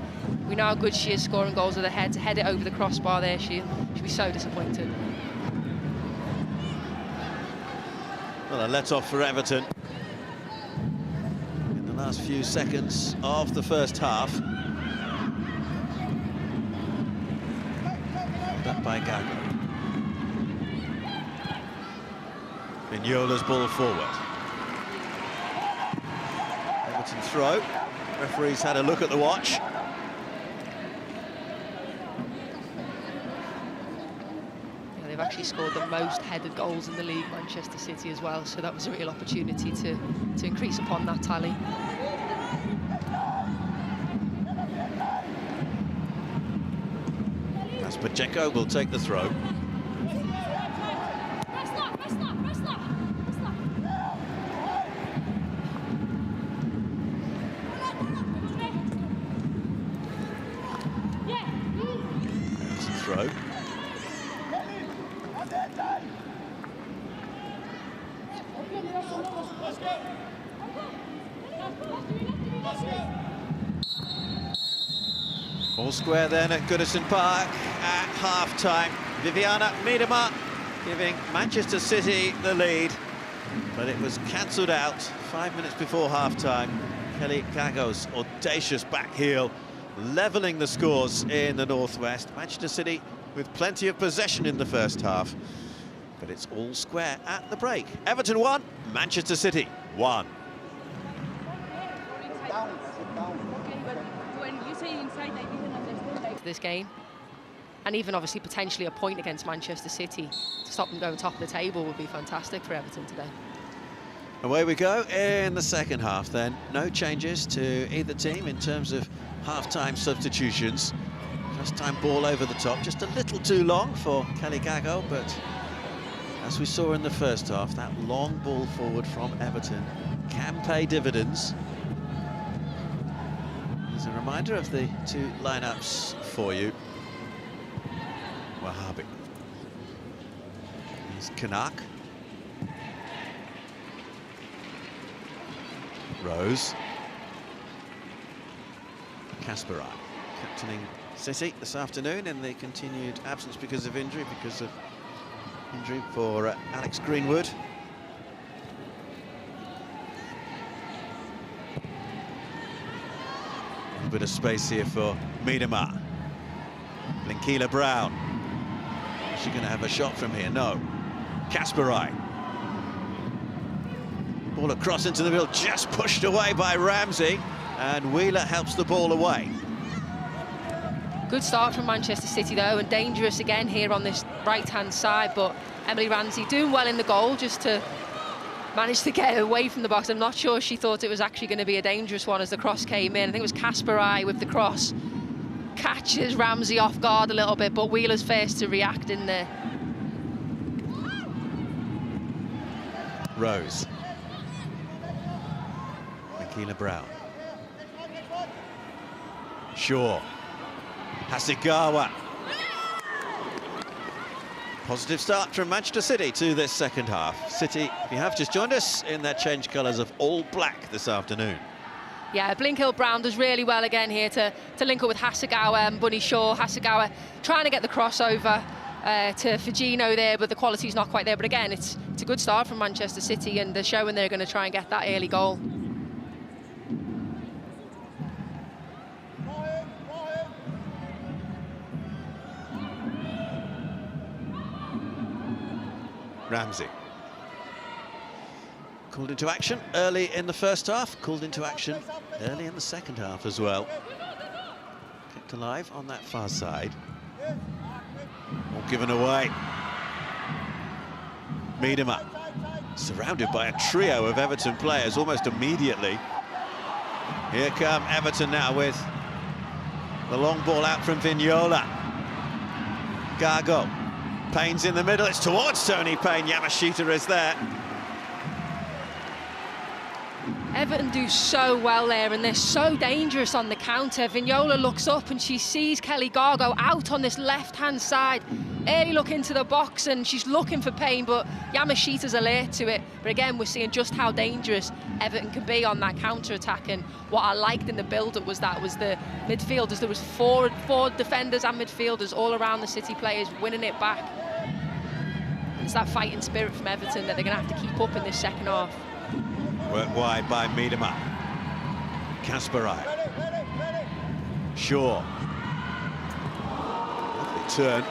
we know how good she is scoring goals with her head. To head it over the crossbar there, she'll be so disappointed. Well, a let-off for Everton in the last few seconds of the first half. Held up by Gago. Vignola's ball forward. Everton throw. Referee's had a look at the watch. They've actually scored the most headed goals in the league, Manchester City, as well, so that was a real opportunity to increase upon that tally. As Pacheco will take the throw. There's a throw. All square then at Goodison Park at half-time. Viviana Miedema giving Manchester City the lead, but it was cancelled out 5 minutes before half-time. Kelly Gago's audacious back heel levelling the scores in the northwest. Manchester City with plenty of possession in the first half, but it's all square at the break. Everton 1, Manchester City 1. This game, and even obviously potentially a point against Manchester City to stop them going top of the table would be fantastic for Everton today. Away we go in the second half then. No changes to either team in terms of half-time substitutions. First time ball over the top, just a little too long for Kelly Gago, but as we saw in the first half, that long ball forward from Everton can pay dividends. As a reminder of the two lineups for you. Wahabi. Here's Kanak. Rose. Kasparai, captaining City this afternoon in the continued absence because of injury for Alex Greenwood. A bit of space here for Miedema. Linkila Brown. Is she going to have a shot from here? No. Kasparai. Ball across into the middle, just pushed away by Ramsey, and Wheeler helps the ball away. Good start from Manchester City though, and dangerous again here on this right-hand side, but Emily Ramsey doing well in the goal just to manage to get away from the box. I'm not sure she thought it was actually going to be a dangerous one as the cross came in. I think it was Kasparai with the cross. Catches Ramsey off guard a little bit, but Wheeler's first to react in there. Rose. Linkila Brown. Shaw. Hasegawa. Positive start from Manchester City to this second half. City, if you have just joined us, in their change colours of all black this afternoon. Yeah, Blinkhill-Brown does really well again here to link up with Hasegawa and Bunny Shaw. Hasegawa trying to get the crossover to Fujino there, but the quality's not quite there. But again, it's a good start from Manchester City, and they're showing they're going to try and get that early goal. Ramsey. Called into action early in the first half, called into action early in the second half as well. Kept alive on that far side. All given away. Miedema, surrounded by a trio of Everton players almost immediately. Here come Everton now with the long ball out from Vignola. Gargo. Payne's in the middle, it's towards Tony Payne. Yamashita is there. Everton do so well there, and they're so dangerous on the counter. Vignola looks up and she sees Kelly Gargo out on this left-hand side. Early look into the box and she's looking for Payne, but Yamashita's alert to it. But again, we're seeing just how dangerous Everton can be on that counter-attack. And what I liked in the build-up was the midfielders. There was four defenders and midfielders all around the City players winning it back. It's that fighting spirit from Everton that they're going to have to keep up in this second half. Worked wide by Miedema. Kasparai. Shaw. Lovely turn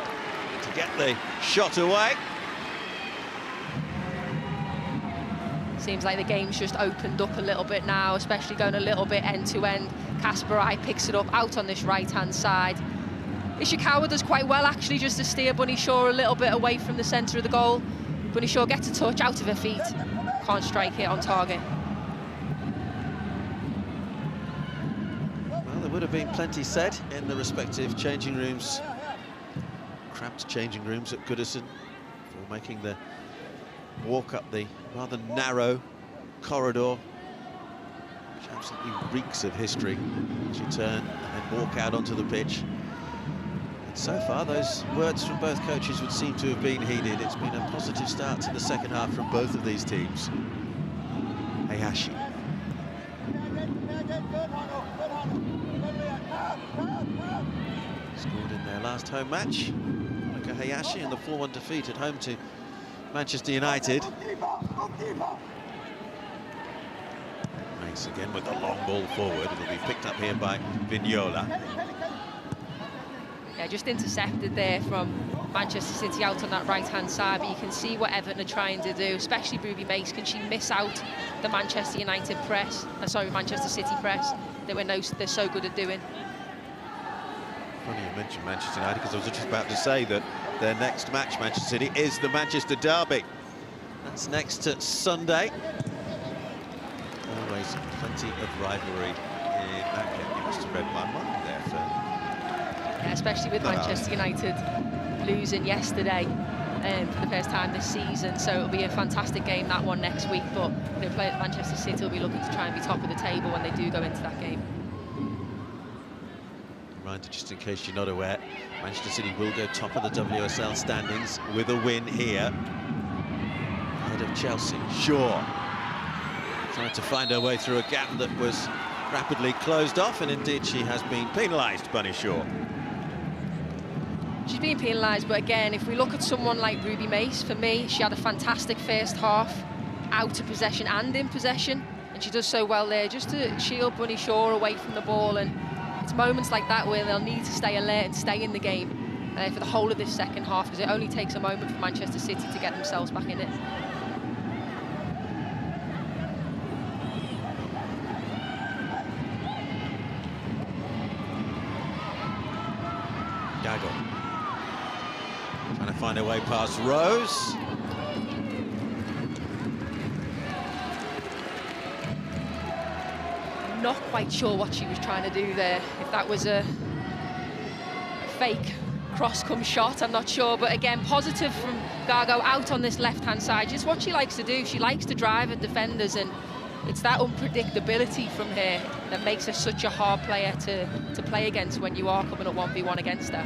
to get the shot away. Seems like the game's just opened up a little bit now, especially going a little bit end-to-end. Kasparai picks it up out on this right-hand side. Ishikawa does quite well, actually, just to steer Bunny Shaw a little bit away from the centre of the goal. Bunny Shaw gets a touch out of her feet. Can't strike it on target. Well, there would have been plenty said in the respective changing rooms. Cramped changing rooms at Goodison for making the walk up the rather narrow corridor, which absolutely reeks of history as you turn and then walk out onto the pitch. And so far, those words from both coaches would seem to have been heeded. It's been a positive start to the second half from both of these teams. Hayashi. Scored in their last home match. Monica Hayashi in the 4-1 defeat at home to Manchester United. Mace again with the long ball forward. It'll be picked up here by Vignola. Yeah, just intercepted there from Manchester City out on that right-hand side, but you can see what Everton are trying to do, especially Ruby Mace. Can she miss out the Manchester United press? Manchester City press that they're so good at doing. Funny you mentioned Manchester United, because I was just about to say that their next match, Manchester City, is the Manchester Derby. That's next Sunday. Always plenty of rivalry in that game. You must have read my mind there, Phil. Yeah, especially with Manchester United losing yesterday for the first time this season, so it'll be a fantastic game, that one, next week. But they play at Manchester City, will be looking to try and be top of the table when they do go into that game. Reminder, just in case you're not aware, Manchester City will go top of the WSL standings with a win here ahead of Chelsea. Shaw trying to find her way through a gap that was rapidly closed off, and indeed she has been penalised, Bunny Shaw. She's being penalised, but again, if we look at someone like Ruby Mace, for me, she had a fantastic first half, out of possession and in possession, and she does so well there, just to shield Bunny Shaw away from the ball. And it's moments like that where they'll need to stay alert and stay in the game for the whole of this second half, because it only takes a moment for Manchester City to get themselves back in it. Gago trying to find her way past Rose. I'm not quite sure what she was trying to do there. If that was a fake cross-come shot, I'm not sure. But again, positive from Gago out on this left-hand side. Just what she likes to do. She likes to drive at defenders, and it's that unpredictability from her that makes her such a hard player to play against when you are coming up 1v1 against her.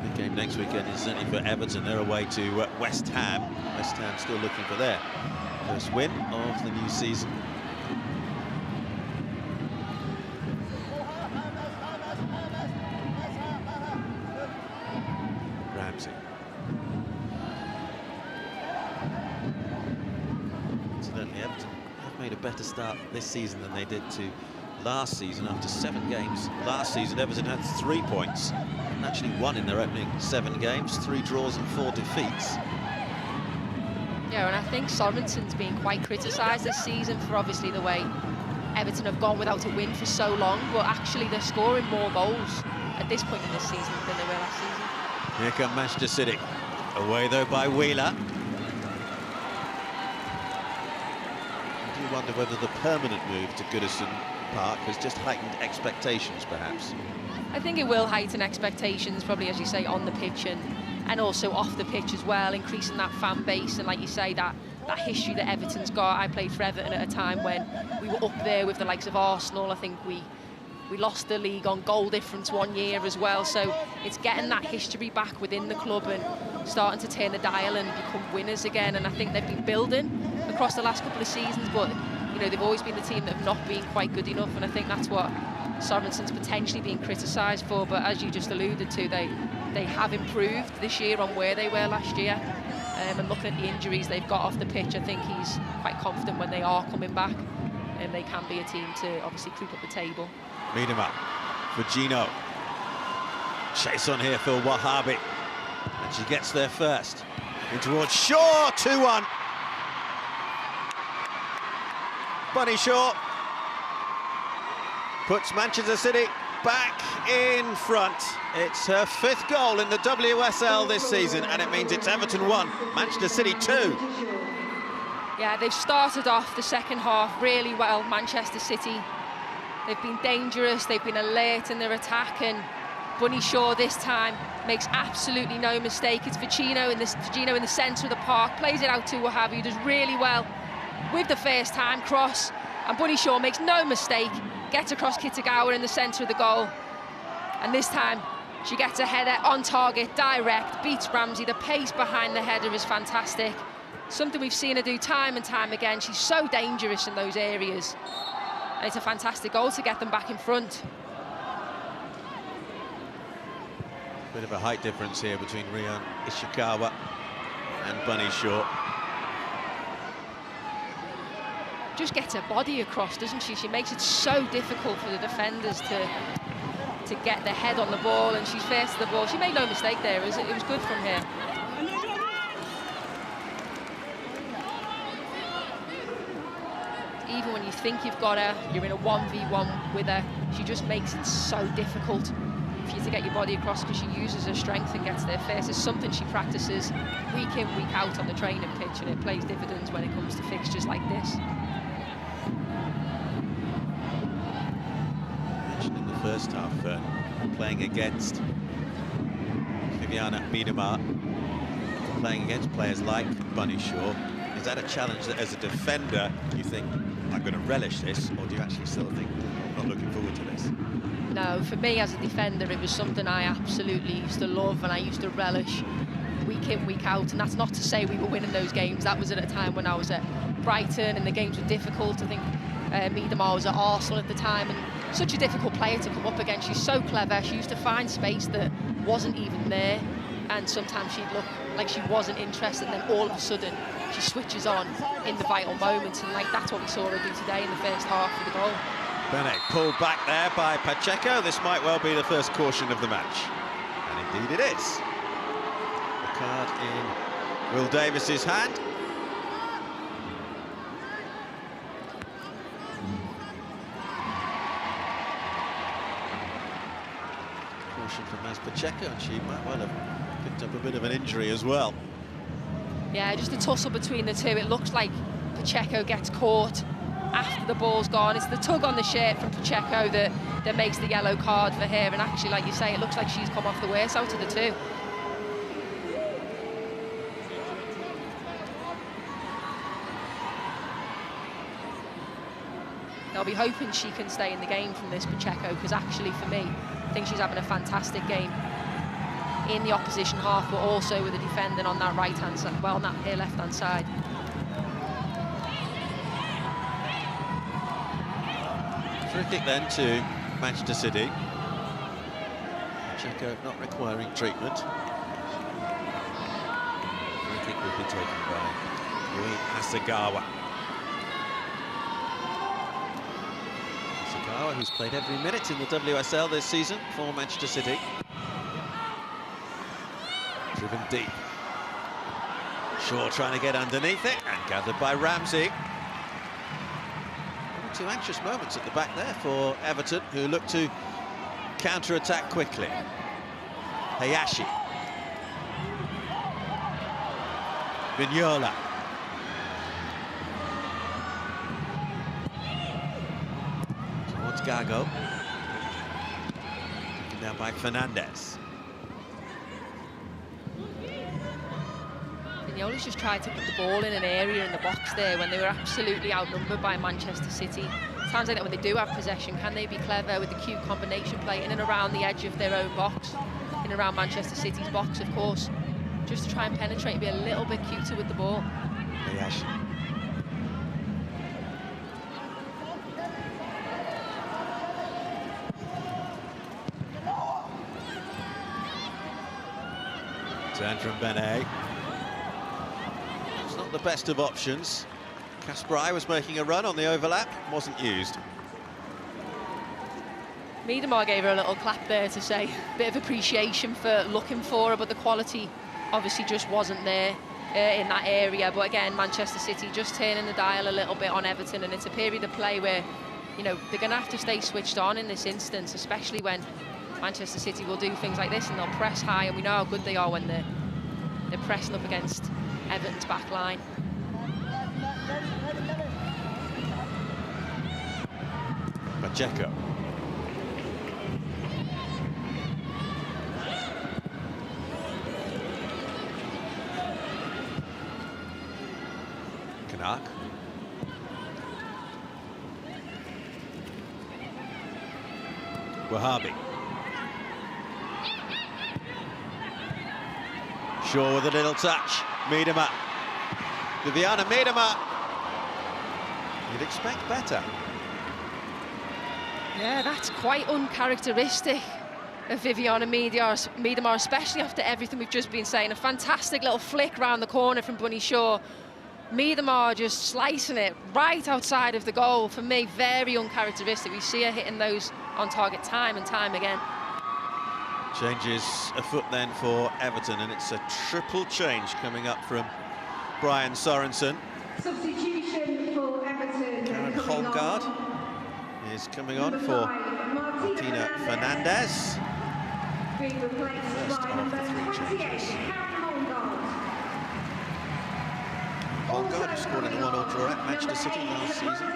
The game next weekend is certainly for Everton. They're away to West Ham. West Ham still looking for their first win of the new season. Ramsey. Incidentally, Everton have made a better start this season than they did to last season. After 7 games last season, Everton had 3 points and actually won in their opening 7 games, 3 draws and 4 defeats. Yeah, and I think Sorensen's been quite criticised this season for obviously the way Everton have gone without a win for so long, but actually they're scoring more goals at this point in this season than they were last season. Here come Manchester City. Away though by Wheeler. I do wonder whether the permanent move to Goodison Park has just heightened expectations, perhaps. I think it will heighten expectations, probably, as you say, on the pitch and also off the pitch as well, increasing that fan base and, like you say, that history that Everton's got. I played for Everton at a time when we were up there with the likes of Arsenal. I think we lost the league on goal difference 1 year as well, so it's getting that history back within the club and starting to turn the dial and become winners again. And I think they've been building across the last couple of seasons, but you know, they've always been the team that have not been quite good enough, and I think that's what Sorensen's potentially being criticised for. But as you just alluded to, they have improved this year on where they were last year, and looking at the injuries they've got off the pitch, I think he's quite confident when they are coming back, and they can be a team to obviously creep up the table. Meet him up for Gino. Chase on here for Wahhabi, and she gets there first. In towards Shaw, 2-1. Bunny Shaw puts Manchester City back in front. It's her 5th goal in the WSL this season, and it means it's Everton 1, Manchester City 2. Yeah, they've started off the second half really well, Manchester City. They've been dangerous, they've been alert in their attack, and Bunny Shaw this time makes absolutely no mistake. It's Ficino in the centre of the park, plays it out to Wahhabi, who does really well with the first time cross, and Bunny Shaw makes no mistake, gets across Kitagawa in the centre of the goal, and this time she gets a header on target, direct, beats Ramsey. The pace behind the header is fantastic, something we've seen her do time and time again. She's so dangerous in those areas, and it's a fantastic goal to get them back in front. Bit of a height difference here between Rion Ishikawa and Bunny Shaw. Just gets her body across, doesn't she? She makes it so difficult for the defenders to get their head on the ball, and she's first to the ball. She made no mistake there. It was good from her. Even when you think you've got her, you're in a 1v1 with her, she just makes it so difficult for you to get your body across, because she uses her strength and gets there first. It's something she practices week in, week out on the training pitch, and it plays dividends when it comes to fixtures like this. Mentioned in the first half, playing against Viviana Miedema, playing against players like Bunny Shaw. Is that a challenge that, as a defender, you think, I'm going to relish this, or do you actually still think, I'm not looking forward to this? No, for me as a defender, it was something I absolutely used to love and I used to relish week in, week out. And that's not to say we were winning those games. That was at a time when I was at Brighton and the games were difficult. I think Miedema was at Arsenal at the time, and such a difficult player to come up against. She's so clever. She used to find space that wasn't even there, and sometimes she'd look like she wasn't interested, and then all of a sudden she switches on in the vital moments, and like that's what we saw her do today in the first half of the goal. Bene pulled back there by Pacheco. This might well be the first caution of the match. And indeed it is. The card in Will Davis's hand. Caution for Mas Pacheco, and she might well have picked up a bit of an injury as well. Yeah, just a tussle between the two. It looks like Pacheco gets caught after the ball's gone. It's the tug on the shirt from Pacheco that makes the yellow card for her, and actually, like you say, it looks like she's come off the worst out of the two. They'll be hoping she can stay in the game from this, Pacheco, because actually, for me, I think she's having a fantastic game in the opposition half, but also with the defending on that right-hand side, well, on that her left-hand side. Free kick then to Manchester City. Pacheco not requiring treatment. Free kick will be taken by Yui Hasegawa. Hasegawa, who's played every minute in the WSL this season for Manchester City. Driven deep. Shaw trying to get underneath it, and gathered by Ramsey. Two anxious moments at the back there for Everton, who look to counter-attack quickly. Hayashi. Vignola. Towards Gago. Taken down by Fernandez. Vignola's just tried to put the ball in an area in the box there when they were absolutely outnumbered by Manchester City. Times like that when they do have possession, can they be clever with the cute combination play in and around the edge of their own box, in and around Manchester City's box, of course, just to try and penetrate and be a little bit cuter with the ball. Hayashi. Turn from Bene. It's not the best of options. Kasperai was making a run on the overlap, wasn't used. Miedemar gave her a little clap there to say a bit of appreciation for looking for her, but the quality obviously just wasn't there in that area. But again, Manchester City just turning the dial a little bit on Everton, and it's a period of play where, you know, they're going to have to stay switched on in this instance, especially when Manchester City will do things like this and they'll press high, and we know how good they are when they're pressing up against Everton's back line. Pacheco. Kanak. Wahabi. Shaw with a little touch. Miedemar. Viviana Miedemar. You'd expect better. Yeah, that's quite uncharacteristic of Viviana Miedemar, especially after everything we've just been saying. A fantastic little flick round the corner from Bunny Shaw. Miedemar just slicing it right outside of the goal. For me, very uncharacteristic. We see her hitting those on target time and time again. Changes a foot then for Everton, and it's a triple change coming up from Brian Sorensen. Substitution for Everton. Karen Holmgaard is coming on for Martina Fernandez. Being replaced First by of number the three 28, changes. Karen Holmgaard, who scored in the 1-0 draw at Manchester City last season.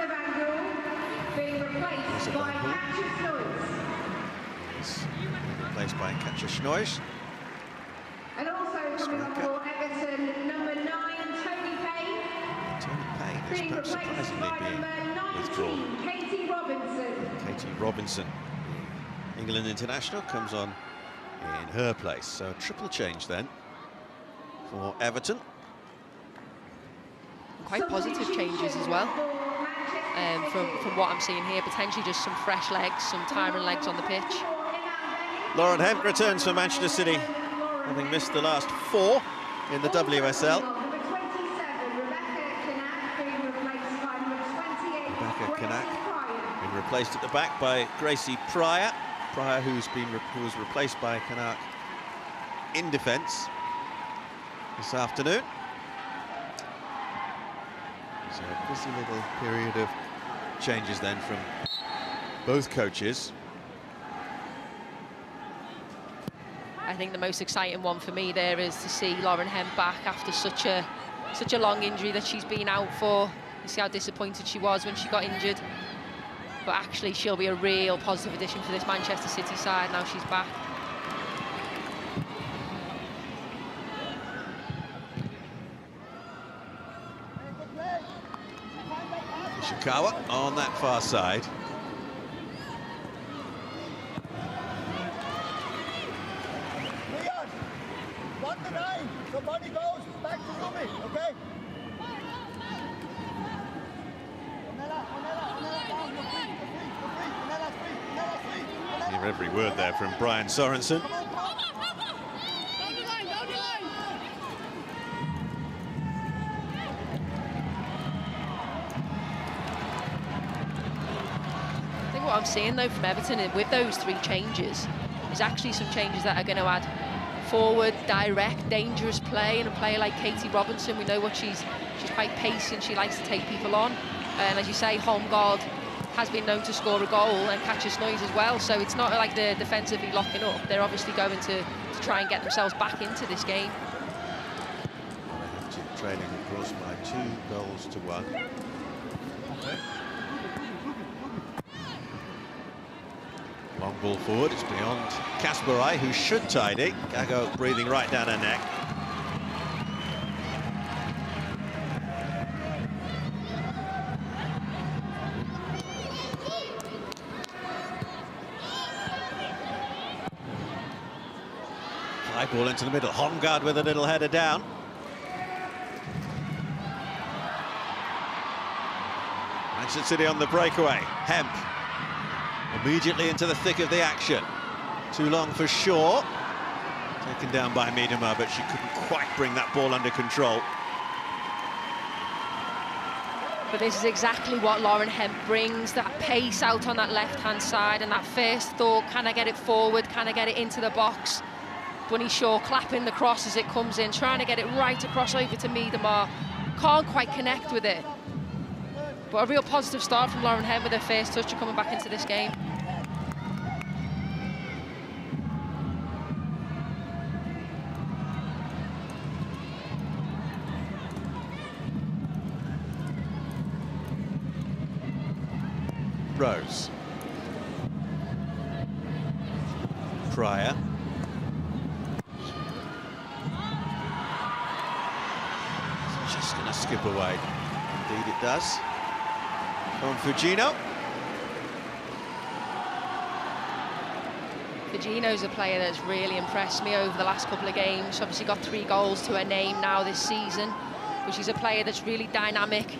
Being replaced by Katja Schnois. He's replaced by Katja Schnois. And also coming on for Everton, number 9, Tony Payne. Tony Payne is Being perhaps replaced surprisingly by being number withdrawn. 19, Katie Robinson. Katie Robinson, England international, comes on in her place. So triple change then for Everton. Quite positive changes as well. From what I'm seeing here, potentially just some fresh legs, some tiring legs on the pitch. Lauren Hemp returns for Manchester City, having missed the last 4 in the WSL. Rebecca Canuck been replaced at the back by Gracie Pryor. Pryor, who was replaced by Canuck in defence this afternoon. So a busy little period of changes then from both coaches. I think the most exciting one for me there is to see Lauren Hemp back after such a long injury that she's been out for. You see how disappointed she was when she got injured. But actually, she'll be a real positive addition for this Manchester City side now she's back. Ishikawa on that far side. Somebody goes back to Ruby, okay? You hear every word there from Brian Sorensen. I think what I'm seeing though from Everton with those 3 changes is actually some changes that are going to add forward, direct, dangerous play, and a player like Katie Robinson, we know what she's quite pacey and she likes to take people on. And as you say, Holmgaard has been known to score a goal and catch a snoise as well, so it's not like they're defensively locking up. They're obviously going to try and get themselves back into this game. Trailing, of course, by 2-1. Long ball forward, it's beyond Kasparai, who should tidy. Gago breathing right down her neck. High ball into the middle, Holmgaard with a little header down. Manchester City on the breakaway, Hemp immediately into the thick of the action. Too long for Shaw. Taken down by Miedema, but she couldn't quite bring that ball under control. But this is exactly what Lauren Hemp brings, that pace out on that left-hand side and that first thought, can I get it forward, can I get it into the box? Bunny Shaw clapping the cross as it comes in, trying to get it right across over to Miedema. Can't quite connect with it. But a real positive start from Lauren Hemp with her first touch coming back into this game. Rose. Pryor. It's just going to skip away. Indeed it does. On Fugino. Fugino's a player that's really impressed me over the last couple of games. Obviously got 3 goals to her name now this season. But she's a player that's really dynamic,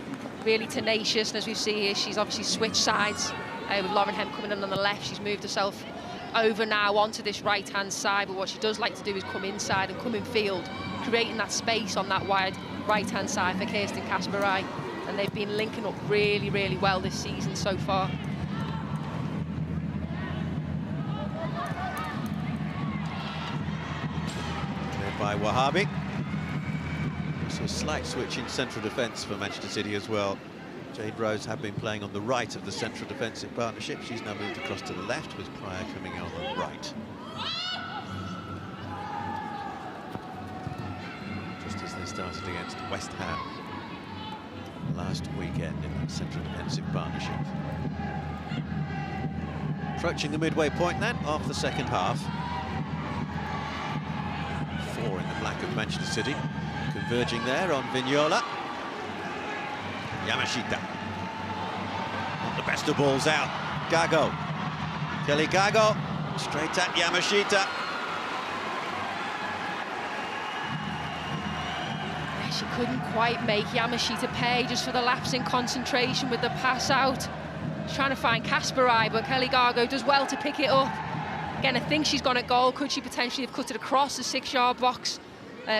really tenacious, and as we see here, she's obviously switched sides with Lauren Hemp coming in on the left. She's moved herself over now onto this right-hand side, but what she does like to do is come inside and come in field, creating that space on that wide right-hand side for Kirsten Kasparai, and they've been linking up really, really well this season so far. Cleared by Wahabi. So a slight switch in central defence for Manchester City as well. Jade Rose had been playing on the right of the central defensive partnership. She's now moved across to the left with Pryor coming out on the right. Just as they started against West Ham last weekend in that central defensive partnership. Approaching the midway point then of the second half. 4 in the black of Manchester City. Converging there on Vignola. Yamashita. Not the best of balls out. Gago. Kelly Gago. Straight at Yamashita. She couldn't quite make Yamashita pay just for the lapse in concentration with the pass out. She's trying to find Kasparai, but Kelly Gago does well to pick it up. Again, I think she's gone at goal. Could she potentially have cut it across the 6-yard box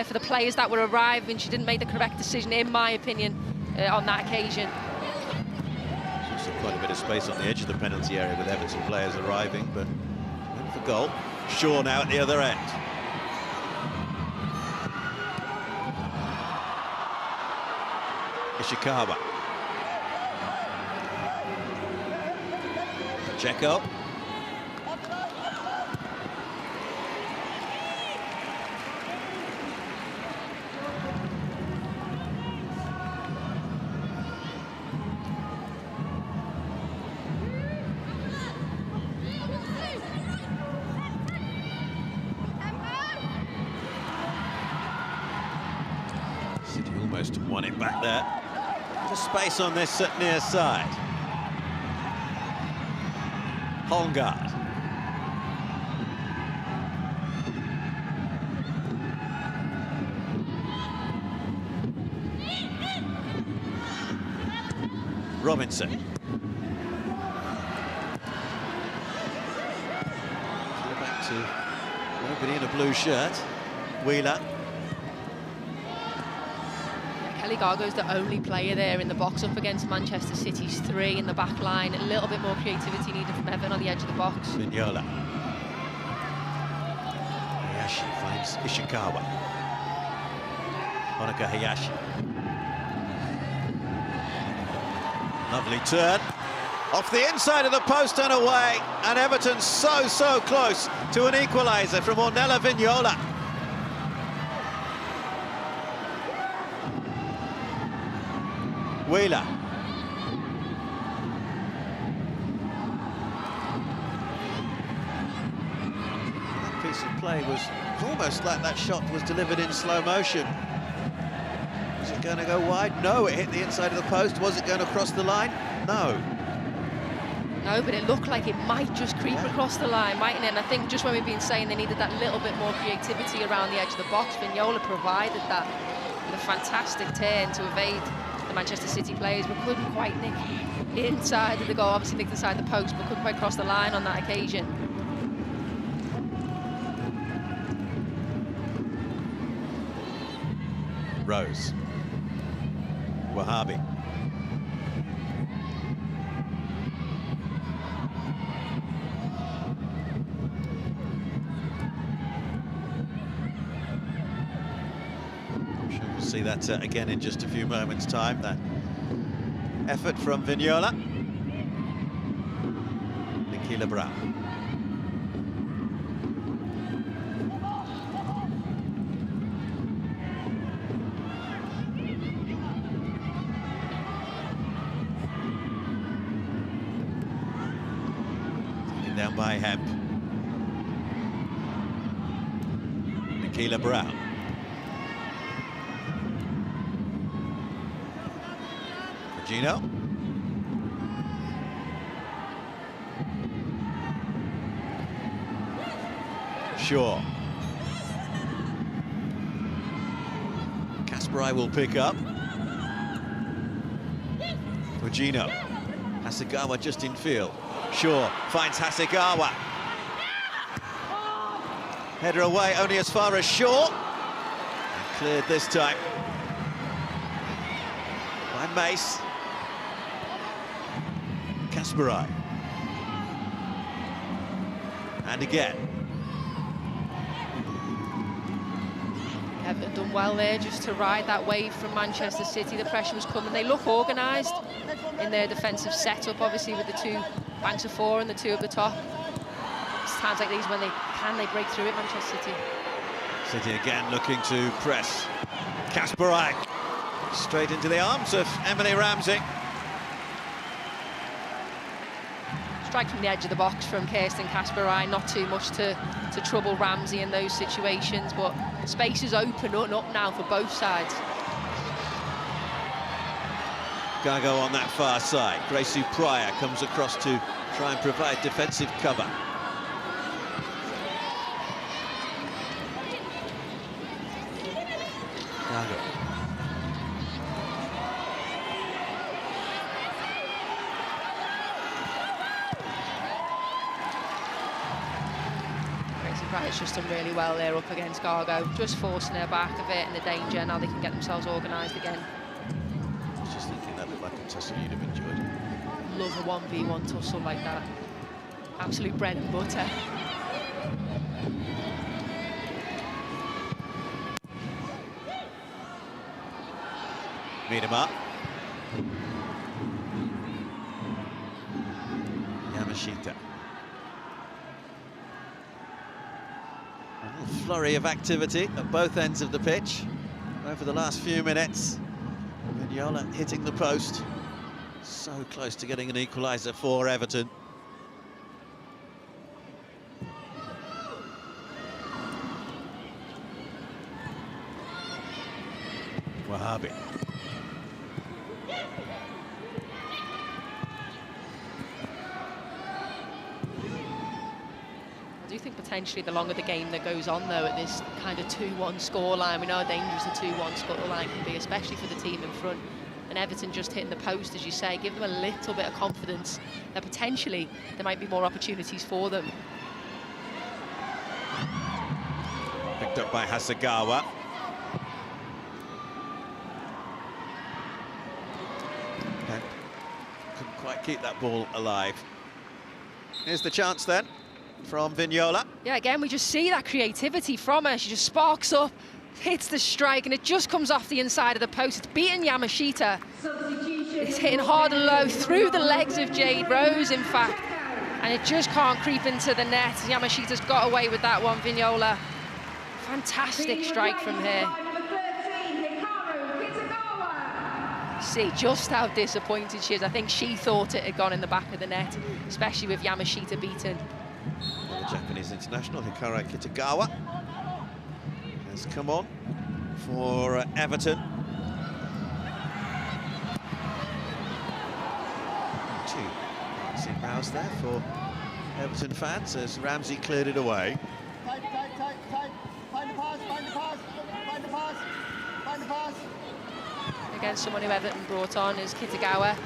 for the players that were arriving? She didn't make the correct decision, in my opinion, on that occasion. There's also quite a bit of space on the edge of the penalty area with Everton players arriving, but went for goal. Shaw now at the other end. Ishikawa. Pacheco. City almost won it back there. Just space on this near side. Holmgaard. Robinson. Back to nobody in a blue shirt. Wheeler. Kelly Gargo's the only player there in the box up against Manchester City's 3 in the back line. A little bit more creativity needed from Everton on the edge of the box. Vignola. Hayashi finds Ishikawa. Honoka Hayashi. Lovely turn. Off the inside of the post and away. And Everton so close to an equaliser from Ornella Vignola. Wheeler. That piece of play was almost like that shot was delivered in slow motion. Was it going to go wide? No, it hit the inside of the post. Was it going to cross the line? No. No, but it looked like it might just creep across the line, mightn't it? And I think just when we've been saying they needed that little bit more creativity around the edge of the box, Vignola provided that with a fantastic turn to evade the Manchester City players, but couldn't quite nick inside of the goal. Obviously nicked inside the post, but couldn't quite cross the line on that occasion. Rose. Wahabi. I'm sure we'll see that again in just a few moments' time. That effort from Vignola. Nicola Brown. Down by Hemp. Nicola Brown. Gino. Shaw. Kasparai will pick up. Gino. Hasegawa just in field. Shaw finds Hasegawa. Header away, only as far as Shaw. And cleared this time by Mace. Kasparai. And again. Everton done well there just to ride that wave from Manchester City. The pressure was coming. They look organised in their defensive setup, obviously with the 2 banks of 4 and the 2 at the top. It's times like these when they break through it, Manchester City. City again looking to press. Kasparai straight into the arms of Emily Ramsey. Strike from the edge of the box from Kirsten Kasparai, not too much to trouble Ramsey in those situations, but space is open up now for both sides. Gago on that far side. Gracie Pryor comes across to try and provide defensive cover. Gago. Charlotte's just done really well there up against Gargo, just forcing her back a bit in the danger. Now they can get themselves organised again. I was just thinking that looked like a tussle you'd have enjoyed. Love a 1v1 tussle like that. Absolute bread and butter. Meet him up. Yamashita. A little flurry of activity at both ends of the pitch over the last few minutes. Vignola hitting the post. So close to getting an equaliser for Everton. Wahabi. I do think potentially the longer the game that goes on, though, at this kind of 2-1 scoreline, we know how dangerous a 2-1 scoreline can be, especially for the team in front. And Everton just hitting the post, as you say, give them a little bit of confidence that potentially there might be more opportunities for them. Picked up by Hasegawa. Okay. Couldn't quite keep that ball alive. Here's the chance then from Vignola. Yeah, again, we just see that creativity from her. She just sparks up, hits the strike, and it just comes off the inside of the post. It's beaten Yamashita. It's hitting hard and low through the legs of Jade Rose, in fact. And it just can't creep into the net. Yamashita's got away with that one, Vignola. Fantastic strike from her. See just how disappointed she is. I think she thought it had gone in the back of the net, especially with Yamashita beaten. Well, the Japanese international, Hikaru Kitagawa, has come on for Everton. Two points in rouse there for Everton fans as Ramsey cleared it away. Tight. Find the pass, find the pass, find the pass, find the pass. Again, someone who Everton brought on is Kitagawa,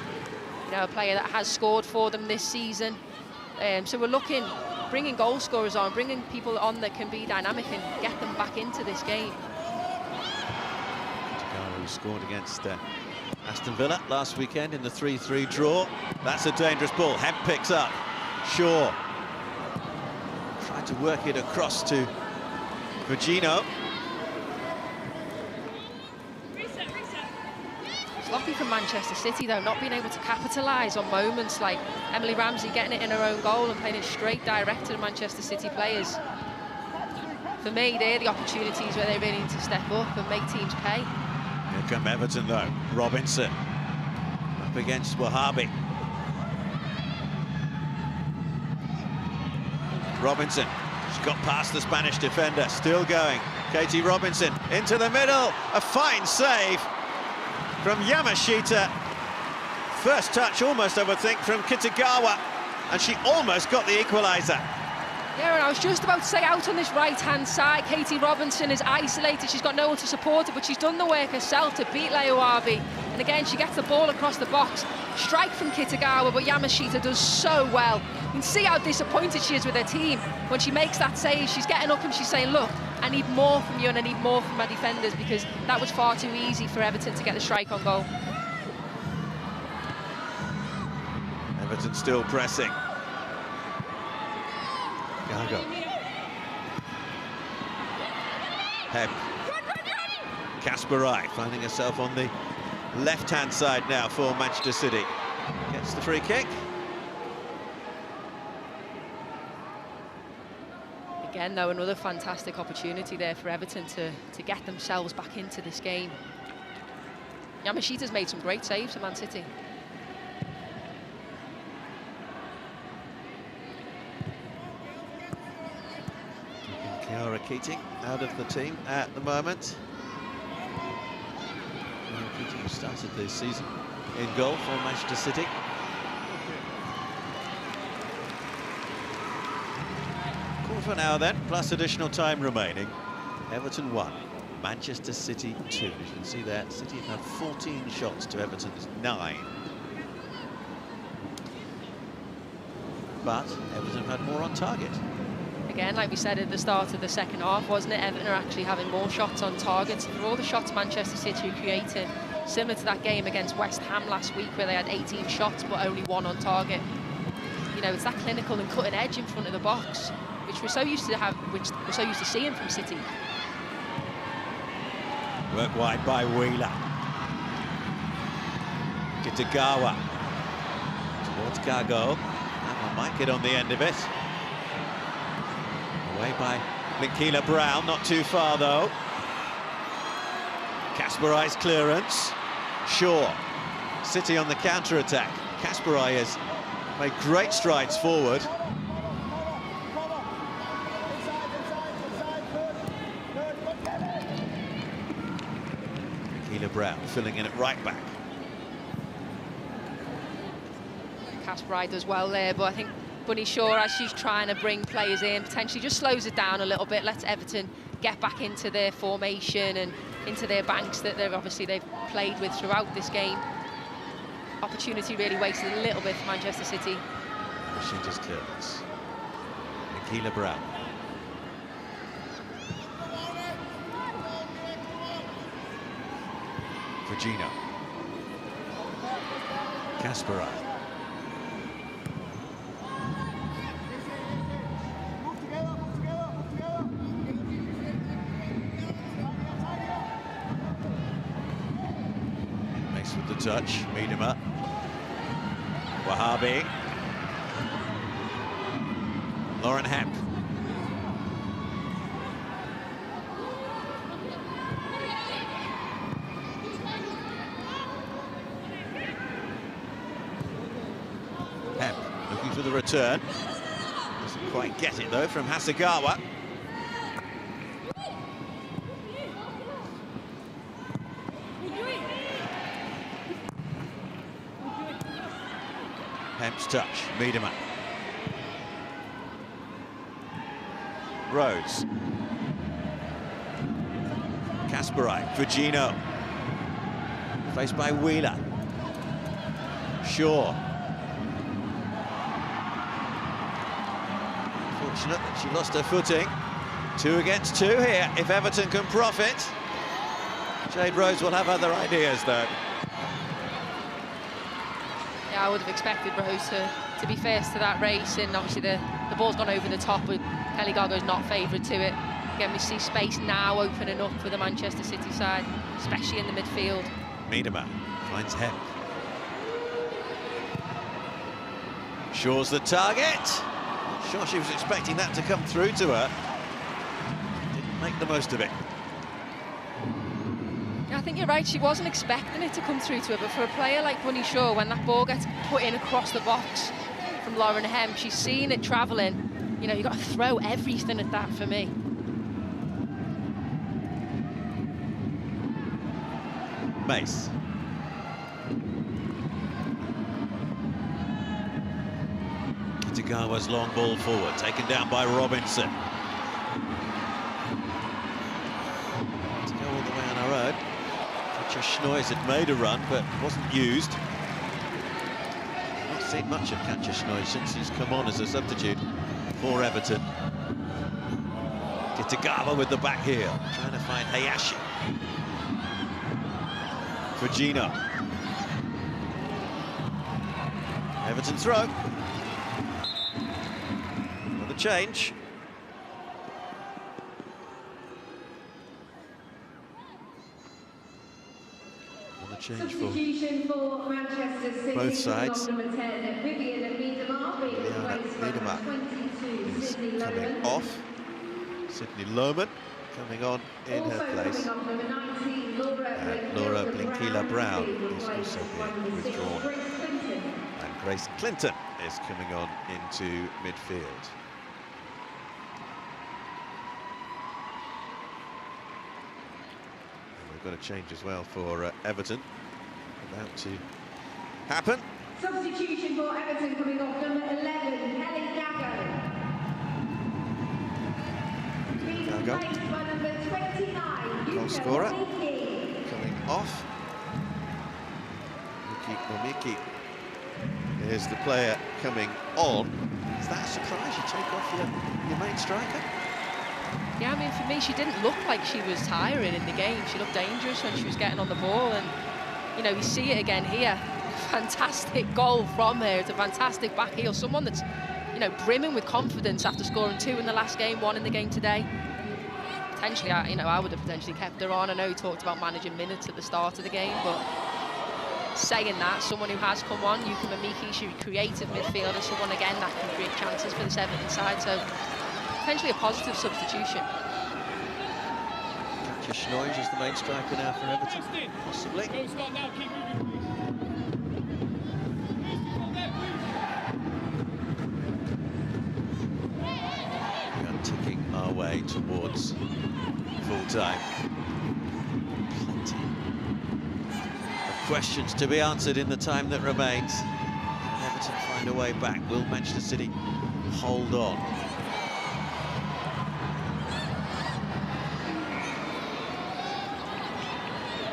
you know, a player that has scored for them this season. So we're looking, bringing goal scorers on, bringing people on that can be dynamic and get them back into this game. Kitagawa, who scored against Aston Villa last weekend in the 3-3 draw. That's a dangerous ball. Hemp picks up. Shaw tried to work it across to Virgino. Sloppy from Manchester City, though, not being able to capitalise on moments like Emily Ramsey getting it in her own goal and playing it straight direct to the Manchester City players. For me, they're the opportunities where they really need to step up and make teams pay. Here come Everton, though. Robinson up against Wahabi. Robinson, she's got past the Spanish defender, still going. Katie Robinson into the middle, a fine save from Yamashita. First touch almost, I would think, from Kitagawa, and she almost got the equaliser. Yeah, and I was just about to say, out on this right-hand side, Katie Robinson is isolated. She's got no one to support her, but she's done the work herself to beat Leoabi. And again, she gets the ball across the box. Strike from Kitagawa, but Yamashita does so well. You can see how disappointed she is with her team. When she makes that save, she's getting up and she's saying, look, I need more from you and I need more from my defenders, because that was far too easy for Everton to get the strike on goal. Everton still pressing. Gago. Hemp. Kasparai finding herself on the left-hand side now for Manchester City. Gets the free kick. Again, though, another fantastic opportunity there for Everton to get themselves back into this game. Yamashita's made some great saves for Man City. Kiara Keating out of the team at the moment. Kiara Keating, who started this season in goal for Manchester City. For now then, plus additional time remaining. Everton 1, Manchester City 2. As you can see there, City have had 14 shots to Everton's 9. But Everton have had more on target. again, like we said at the start of the second half, wasn't it? Everton are actually having more shots on target. For all the shots Manchester City are creating, similar to that game against West Ham last week where they had 18 shots but only 1 on target. You know, it's that clinical and cutting edge in front of the box, which we're so used to seeing from City. Work wide by Wheeler. Kitagawa towards Gago. That one might get on the end of it. Away by Blinkila Brown, not too far though. Kasparai's clearance. Shaw. City on the counter-attack. Kasparai has made great strides forward. Blinkila Brown filling in at right back. Kasparai does well there, but I think Bunny Shaw, as she's trying to bring players in, potentially just slows it down a little bit, lets Everton get back into their formation and into their banks that they've played with throughout this game. Opportunity really wasted a little bit for Manchester City. Shooter's clearance. Blinkila Brown. Virginia. Kasparai. Makes with the touch, Miedema. Wahabi. Lauren Hemp. Hemp looking for the return. Doesn't quite get it though from Hasegawa. Hemp's touch, Miedema. Rhodes. Kasparai, Virgino. Faced by Wheeler. Shaw. Fortunate that she lost her footing. 2 against 2 here, if Everton can profit. Jade Rhodes will have other ideas, though. Yeah, I would have expected Rose to be first to that race, and obviously the ball's gone over the top, but Kelly Gargo's not favoured to it. Again, we see space now opening up for the Manchester City side, especially in the midfield. Miedema finds Hemp. Shaw's the target. Not sure she was expecting that to come through to her. Didn't make the most of it. I think you're right, she wasn't expecting it to come through to her, but for a player like Bunny Shaw, when that ball gets put in across the box from Lauren Hemp, she's seeing it travelling. You know, you've got to throw everything at that for me. Mace. Kitagawa's long ball forward, taken down by Robinson. To go all the way on her own. Katja Schnois had made a run, but wasn't used. Not seen much of Katja Schnois since he's come on as a substitute for Everton. Kitagawa with the back heel, trying to find Hayashi. Virgino. Everton throw. For the change. And the change for Manchester City, both sides. Number 10, Vivian Miedema is coming off. Sydney Lohman coming on in her place. And Laura Blinkila Brown is also being withdrawn. And Grace Clinton is coming on into midfield. And we've got a change as well for Everton. About to happen. Substitution for Everton coming off, number 11, Kelly Gago. Gago. By number 29, Goal scorer coming off. Yuki Omiki Here's the player coming on. Is that a surprise? You take off your main striker? Yeah, I mean, for me, she didn't look like she was tiring in the game. She looked dangerous when she was getting on the ball, and, you know, we see it again here. Fantastic goal from her. It's a fantastic back heel. Someone that's, you know, brimming with confidence after scoring 2 in the last game, 1 in the game today. Potentially, you know, I would have potentially kept her on. I know he talked about managing minutes at the start of the game, but saying that, someone who has come on, Yuka Mamiki, she's a creative midfielder, someone again that can create chances for this Everton side, so potentially a positive substitution. Katja Schnoij is the main striker now for Everton, possibly. We are ticking our way towards full-time. Plenty of questions to be answered in the time that remains. Can Everton find a way back? Will Manchester City hold on?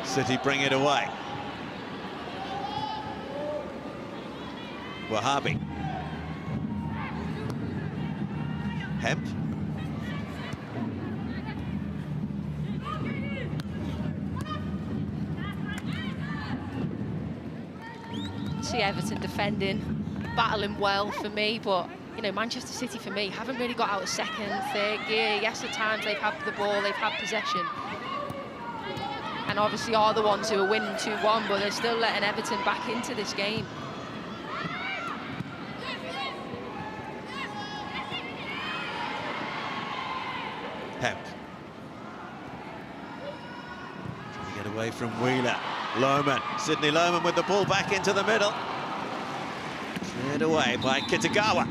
City bring it away. Wahhabi. Hemp. See Everton defending, battling well for me, but, you know, Manchester City for me haven't really got out of second, third gear. Yes, at times they've had the ball, they've had possession, and obviously are the ones who are winning 2-1, but they're still letting Everton back into this game. Hemp. Trying to get away from Wheeler. Lohman. Sydney Lohman with the ball back into the middle. Cleared away by Kitagawa.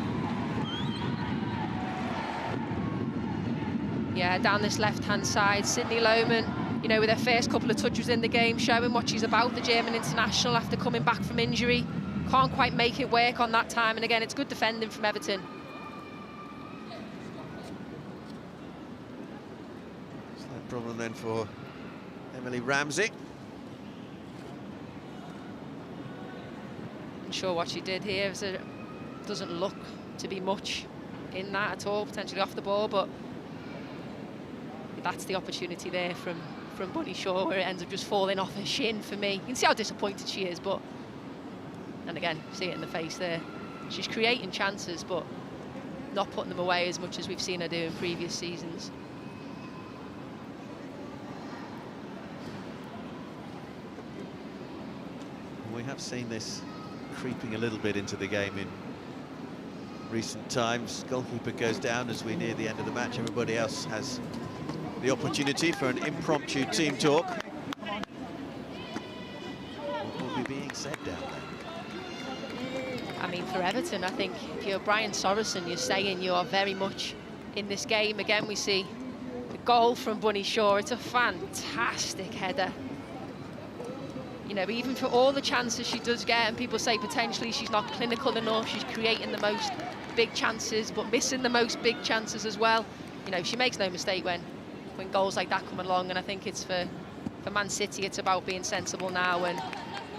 Yeah, down this left-hand side, Sydney Lohman, you know, with her first couple of touches in the game, showing what she's about, the German international, after coming back from injury. Can't quite make it work on that time, and again, it's good defending from Everton. Slight problem then for Emily Ramsey. Not sure what she did here. It doesn't look to be much in that at all, potentially off the ball, but that's the opportunity there from Bunny Shaw, where it ends up just falling off her shin for me. You can see how disappointed she is, but, and again, see it in the face there. She's creating chances, but not putting them away as much as we've seen her do in previous seasons. We have seen this creeping a little bit into the game in recent times. Goalkeeper goes down as we near the end of the match. Everybody else has the opportunity for an impromptu team talk. What will be being said down there? I mean, for Everton, I think if you're Brian Sorensen, you're saying you are very much in this game. Again, we see the goal from Bunny Shaw. It's a fantastic header. You know, even for all the chances she does get, and people say potentially she's not clinical enough, she's creating the most big chances, but missing the most big chances as well. You know, she makes no mistake when goals like that come along, and I think it's for Man City, it's about being sensible now, and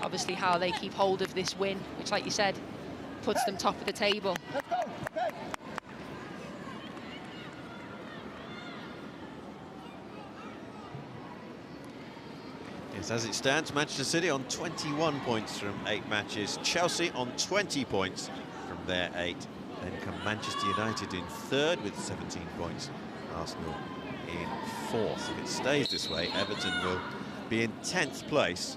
obviously how they keep hold of this win, which, like you said, puts them top of the table. Yes, as it stands, Manchester City on 21 points from 8 matches, Chelsea on 20 points from their 8. Then come Manchester United in 3rd with 17 points, Arsenal in 4th. If it stays this way, Everton will be in 10th place,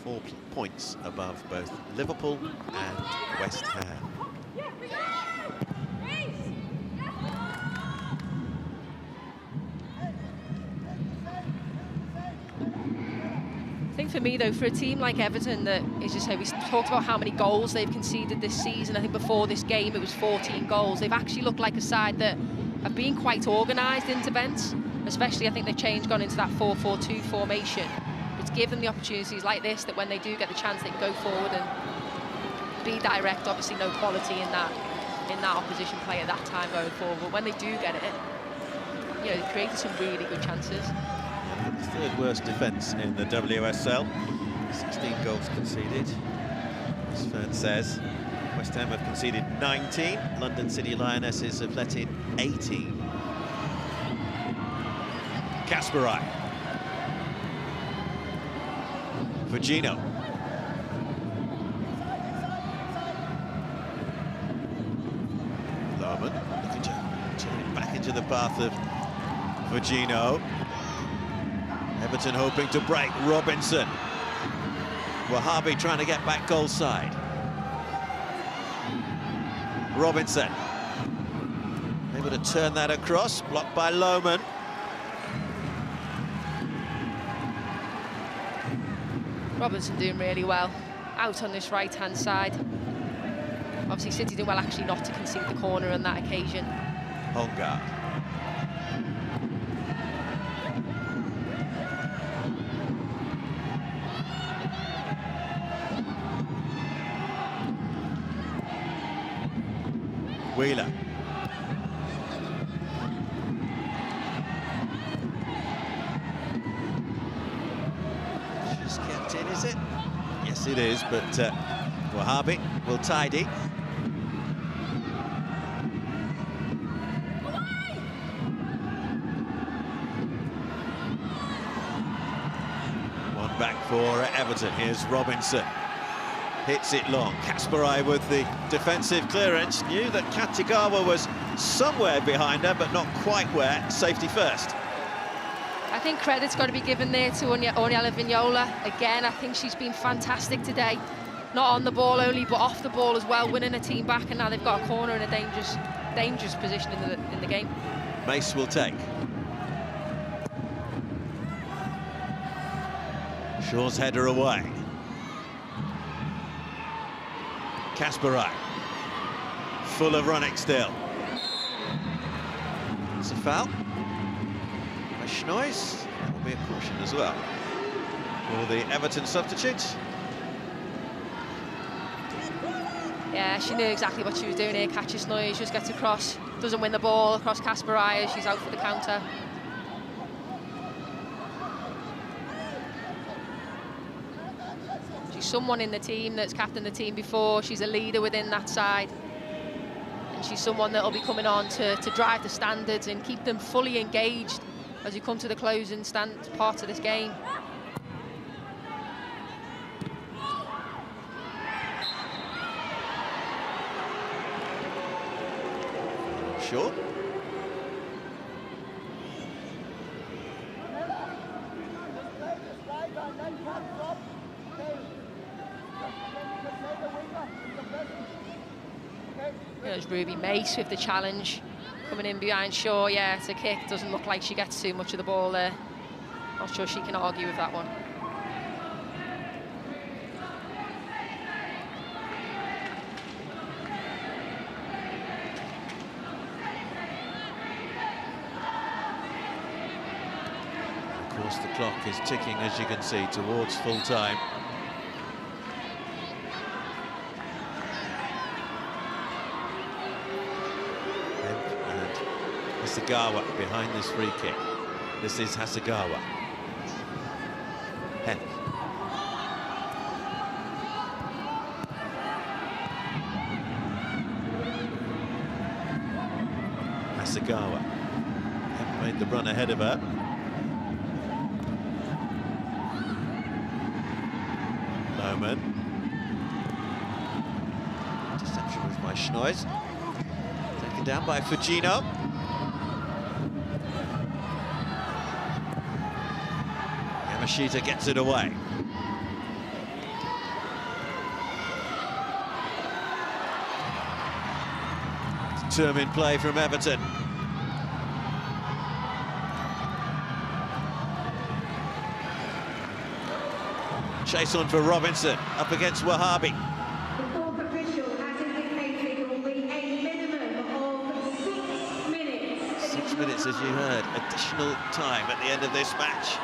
4 points above both Liverpool and West Ham. I think for me, though, for a team like Everton, that is just how we talked about how many goals they've conceded this season. I think before this game it was 14 goals. They've actually looked like a side that have been quite organised in defence, especially I think they've gone into that 4-4-2 formation. It's given the opportunities like this that when they do get the chance, they can go forward and be direct. Obviously, no quality in that opposition play at that time going forward, but when they do get it, you know, they've created some really good chances. The 3rd worst defence in the WSL, 16 goals conceded. As Fern says, West Ham have conceded 19. London City Lionesses have let in 18. Kasparai. Virgino. Lohman looking to turn it back into the path of Virgino. Everton hoping to break. Robinson. Wahhabi trying to get back goal side. Robinson. Able to turn that across. Blocked by Lohman. Robinson doing really well out on this right-hand side. Obviously, City doing well actually not to concede the corner on that occasion. Hongard. Wheeler. Just kept in, is it? Yes, it is, but Wahhabi will tidy. One back for Everton. Here's Robinson. Hits it long. Kasparai with the defensive clearance. Knew that Katigawa was somewhere behind her, but not quite where. Safety first. I think credit's got to be given there to Onyela Vignola. Again, I think she's been fantastic today. Not on the ball only, but off the ball as well, winning a team back, and now they've got a corner in a dangerous position in the game. Mace will take. Shaw's header away. Kasparai. Full of running still. It's a foul. By Schnois. That will be a caution as well for the Everton substitute. Yeah, she knew exactly what she was doing here. Catches Schnois, just gets across, doesn't win the ball across Kasparai as she's out for the counter. Someone in the team that's captained the team before. She's a leader within that side, and she's someone that'll be coming on to drive the standards and keep them fully engaged as you come to the closing parts of this game. Sure. There's Ruby Mace with the challenge, coming in behind Shaw. Yeah, it's a kick. Doesn't look like she gets too much of the ball there. Not sure she can argue with that one. Of course, the clock is ticking, as you can see, towards full time. Hasegawa behind this free kick. This is Hasegawa. Hen. Hasegawa. Hen made the run ahead of her. Lohman. Interception was by Schnois. Taken down by Fujino. Yamashita gets it away. Determined play from Everton. Chase on for Robinson, up against Wahhabi. The fourth official has indicated it will be a minimum of 6 minutes. 6 minutes, as you heard, additional time at the end of this match.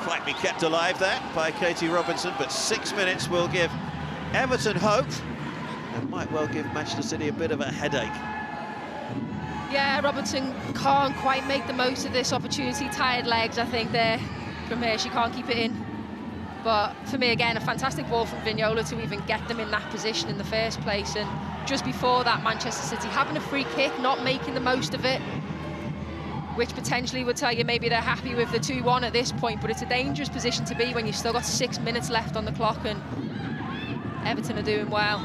Quite be kept alive there by Katie Robinson, but 6 minutes will give Everton hope and might well give Manchester City a bit of a headache. Yeah, Robinson can't quite make the most of this opportunity. Tired legs, I think, there. From here, she can't keep it in. But for me, again, a fantastic ball from Vignola to even get them in that position in the first place. And just before that, Manchester City having a free kick, not making the most of it, which potentially would tell you maybe they're happy with the 2-1 at this point, but it's a dangerous position to be when you've still got 6 minutes left on the clock, and Everton are doing well.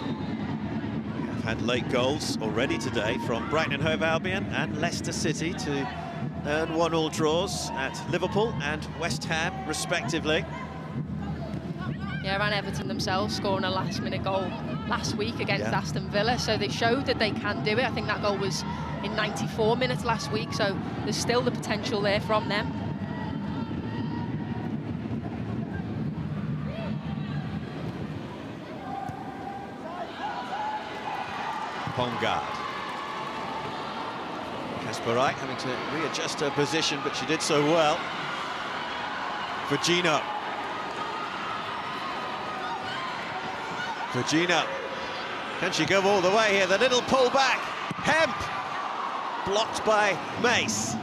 We've had late goals already today from Brighton and Hove Albion and Leicester City to earn 1-1 draws at Liverpool and West Ham, respectively. Yeah, and Everton themselves scoring a last-minute goal last week against Aston Villa, so they showed that they can do it. I think that goal was in 94 minutes last week, so there's still the potential there from them. Pongard. Kasparaj having to readjust her position, but she did so well. Virginia. Virginia. Can she go all the way here? The little pull back. Hemp. Blocked by Mace.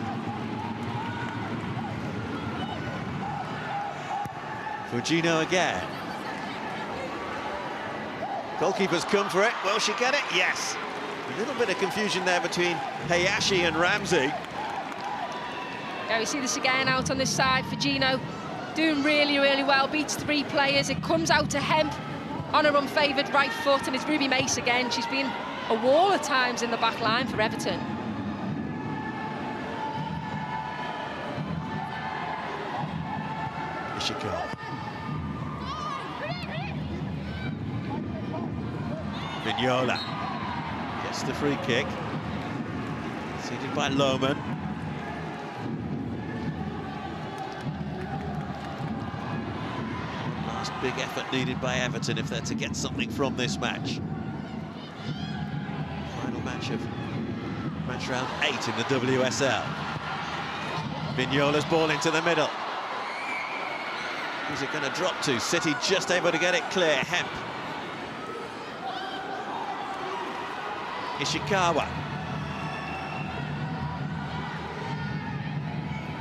Fujino again. Goalkeeper's come for it. Will she get it? Yes. A little bit of confusion there between Hayashi and Ramsey. Yeah, we see this again out on this side. Fujino doing really, really well. Beats 3 players. It comes out to Hemp on her unfavoured right foot, and it's Ruby Mace again. She's been a wall at times in the back line for Everton. Ishikawa. Vignola gets the free kick. Seated by Lohman. Last big effort needed by Everton if they're to get something from this match. Final match of match round 8 in the WSL. Vignola's ball into the middle. Who's it going to drop to? City just able to get it clear. Hemp. Ishikawa.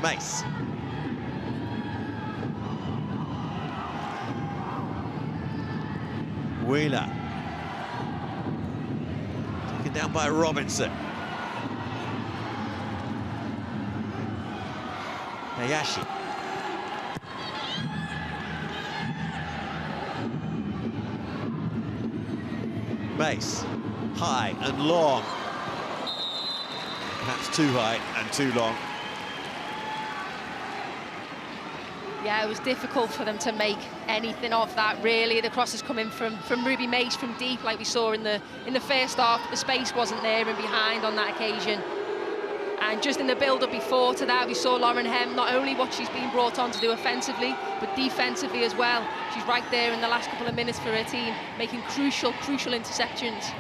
Mace. Wheeler. Taken down by Robinson. Hayashi. Mace. High and long. Perhaps too high and too long. Yeah, it was difficult for them to make anything of that, really. The cross is coming from Ruby Mace from deep, like we saw in the first half. The space wasn't there and behind on that occasion. And just in the build-up before to that, we saw Lauren Hemp, not only what she's been brought on to do offensively, but defensively as well. She's right there in the last couple of minutes for her team, making crucial interceptions.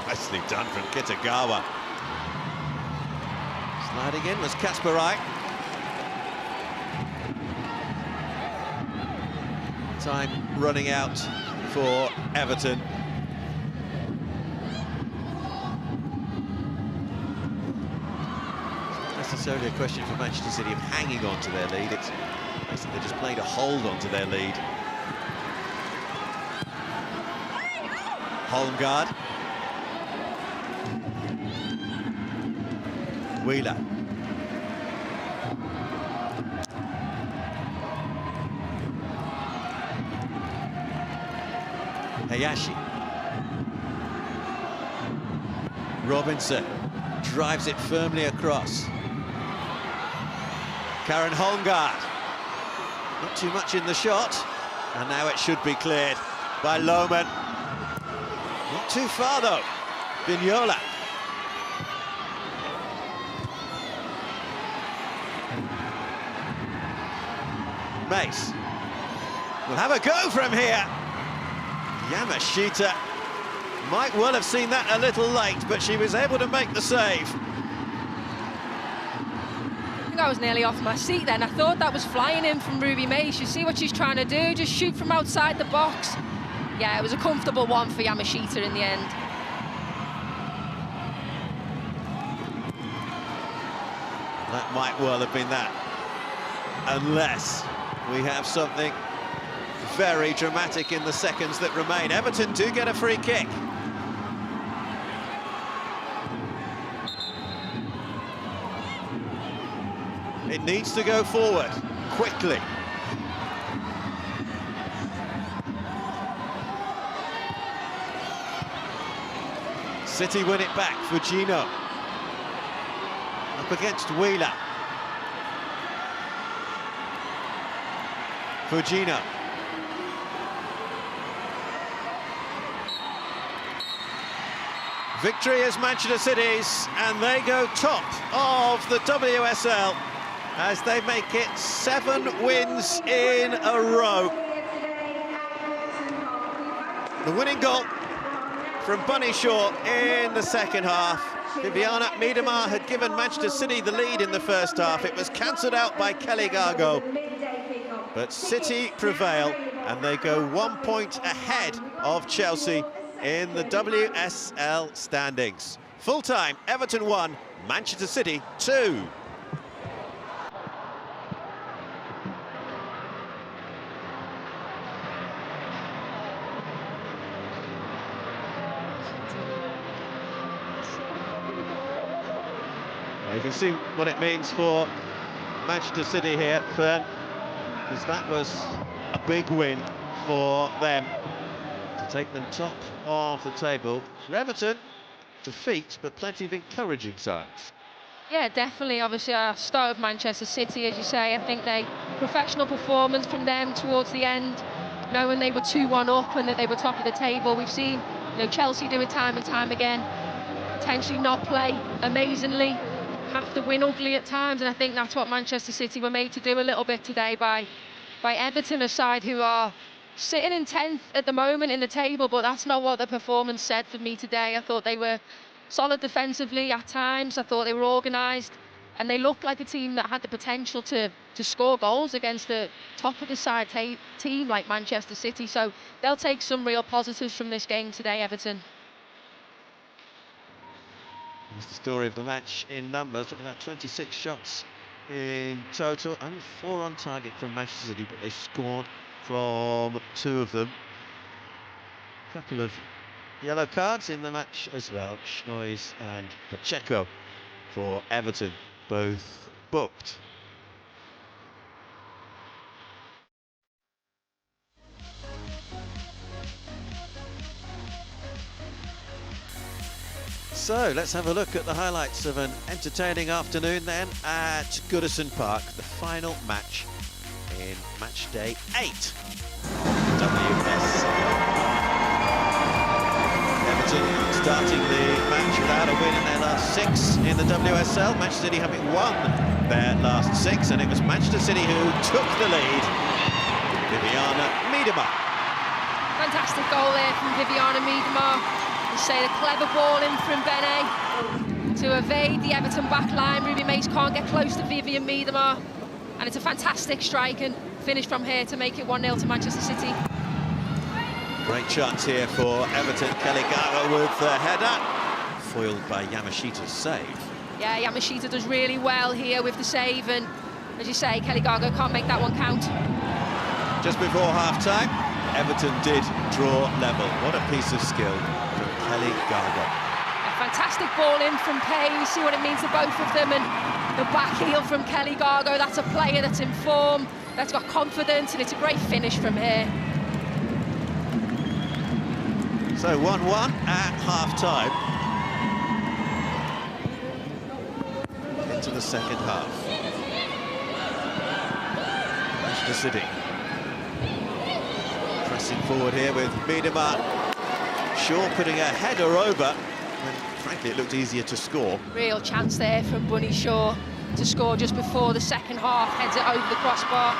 Nicely done from Kitagawa. Sliding in was Kasparaj. Time running out for Everton. It's not necessarily a question for Manchester City of hanging on to their lead. It's basically they're just playing to hold on to their lead. Holmgard. Wheeler. Hayashi. Robinson drives it firmly across. Karen Holmgard. Not too much in the shot. And now it should be cleared by Lohman. Not too far though. Vignola. Mace will have a go from here. Yamashita might well have seen that a little late, but she was able to make the save. I think I was nearly off my seat then. I thought that was flying in from Ruby Mace. You see what she's trying to do, just shoot from outside the box. Yeah, it was a comfortable one for Yamashita in the end. That might well have been that. Unless we have something very dramatic in the seconds that remain. Everton do get a free kick. It needs to go forward quickly. City win it back for Gino. Up against Wheeler. Fujino. Victory is Manchester City's, and they go top of the WSL as they make it 7 wins in a row. The winning goal from Bunny Shaw in the second half. Viviana Miedema had given Manchester City the lead in the first half. It was cancelled out by Kelly Gargo. But City prevail, and they go 1 point ahead of Chelsea in the WSL standings. Full-time, Everton 1, Manchester City 2. You can see what it means for Manchester City here, Fern, because that was a big win for them to take them top of the table. For Everton, defeat, but plenty of encouraging signs. Yeah, definitely. Obviously, I'll start with Manchester City, as you say. I think professional performance from them towards the end, knowing they were 2-1 up and that they were top of the table. We've seen, Chelsea do it time and time again, potentially not play amazingly, have to win ugly at times, and I think that's what Manchester City were made to do a little bit today by Everton, a side who are sitting in 10th at the moment in the table, but that's not what the performance said for me today. I thought they were solid defensively at times. I thought they were organised, and they looked like a team that had the potential to score goals against the top of the side team like Manchester City. So they'll take some real positives from this game today, Everton. That's the story of the match in numbers. Looking at 26 shots in total, only 4 on target from Manchester City, but they scored from 2 of them. A couple of yellow cards in the match as well. Schnoys and Pacheco for Everton, both booked. So let's have a look at the highlights of an entertaining afternoon then at Goodison Park, the final match in match day 8. WSL. Everton starting the match without a win in their last 6 in the WSL. Manchester City having won their last 6, and it was Manchester City who took the lead. Viviana Miedema. Fantastic goal there from Viviana Miedema. Say the clever ball in from Bene to evade the Everton back line. Ruby Mace can't get close to Vivian Miedema, and it's a fantastic strike and finish from here to make it 1-0 to Manchester City. Great chance here for Everton. Kelly Gargo with the header, foiled by Yamashita's save. Yeah, Yamashita does really well here with the save, and as you say, Kelly Gargo can't make that one count. Just before half-time, Everton did draw level. What a piece of skill from Kelly Gargo. A fantastic ball in from Payne. You see what it means to both of them, and the back heel from Kelly Gargo. That's a player that's in form, that's got confidence, and it's a great finish from here. So 1-1 at half-time. Into the second half. Manchester City pressing forward here with Miedema. Shaw putting a header over, and frankly it looked easier to score. Real chance there from Bunny Shaw to score just before the second half, heads it over the crossbar.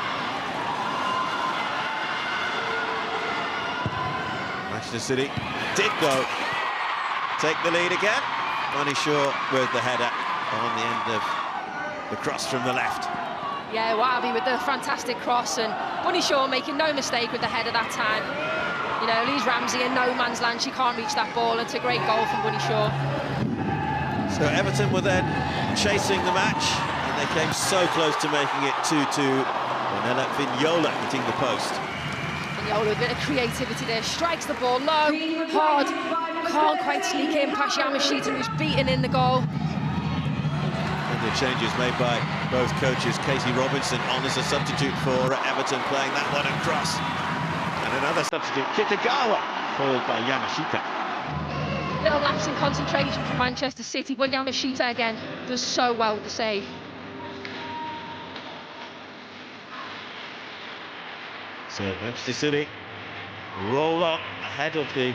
Manchester City did go take the lead again. Bunny Shaw with the header on the end of the cross from the left. Yeah, Wabi with the fantastic cross, and Bunny Shaw making no mistake with the header that time. Leaves Ramsey in no man's land. She can't reach that ball. It's a great goal from Bunny Shaw. So Everton were then chasing the match, and They came so close to making it 2-2 when Ella Vignola hitting the post. Vignola, a bit of creativity there, strikes the ball low, hard, can't quite sneak in past Yamashita, who's beaten in the goal. And the changes made by both coaches. Katie Robinson on as a substitute for Everton, playing that one across. And another substitute, Kitagawa, followed by Yamashita. Little lapse in concentration from Manchester City, but Yamashita again does so well with the save. So Manchester City roll on ahead of the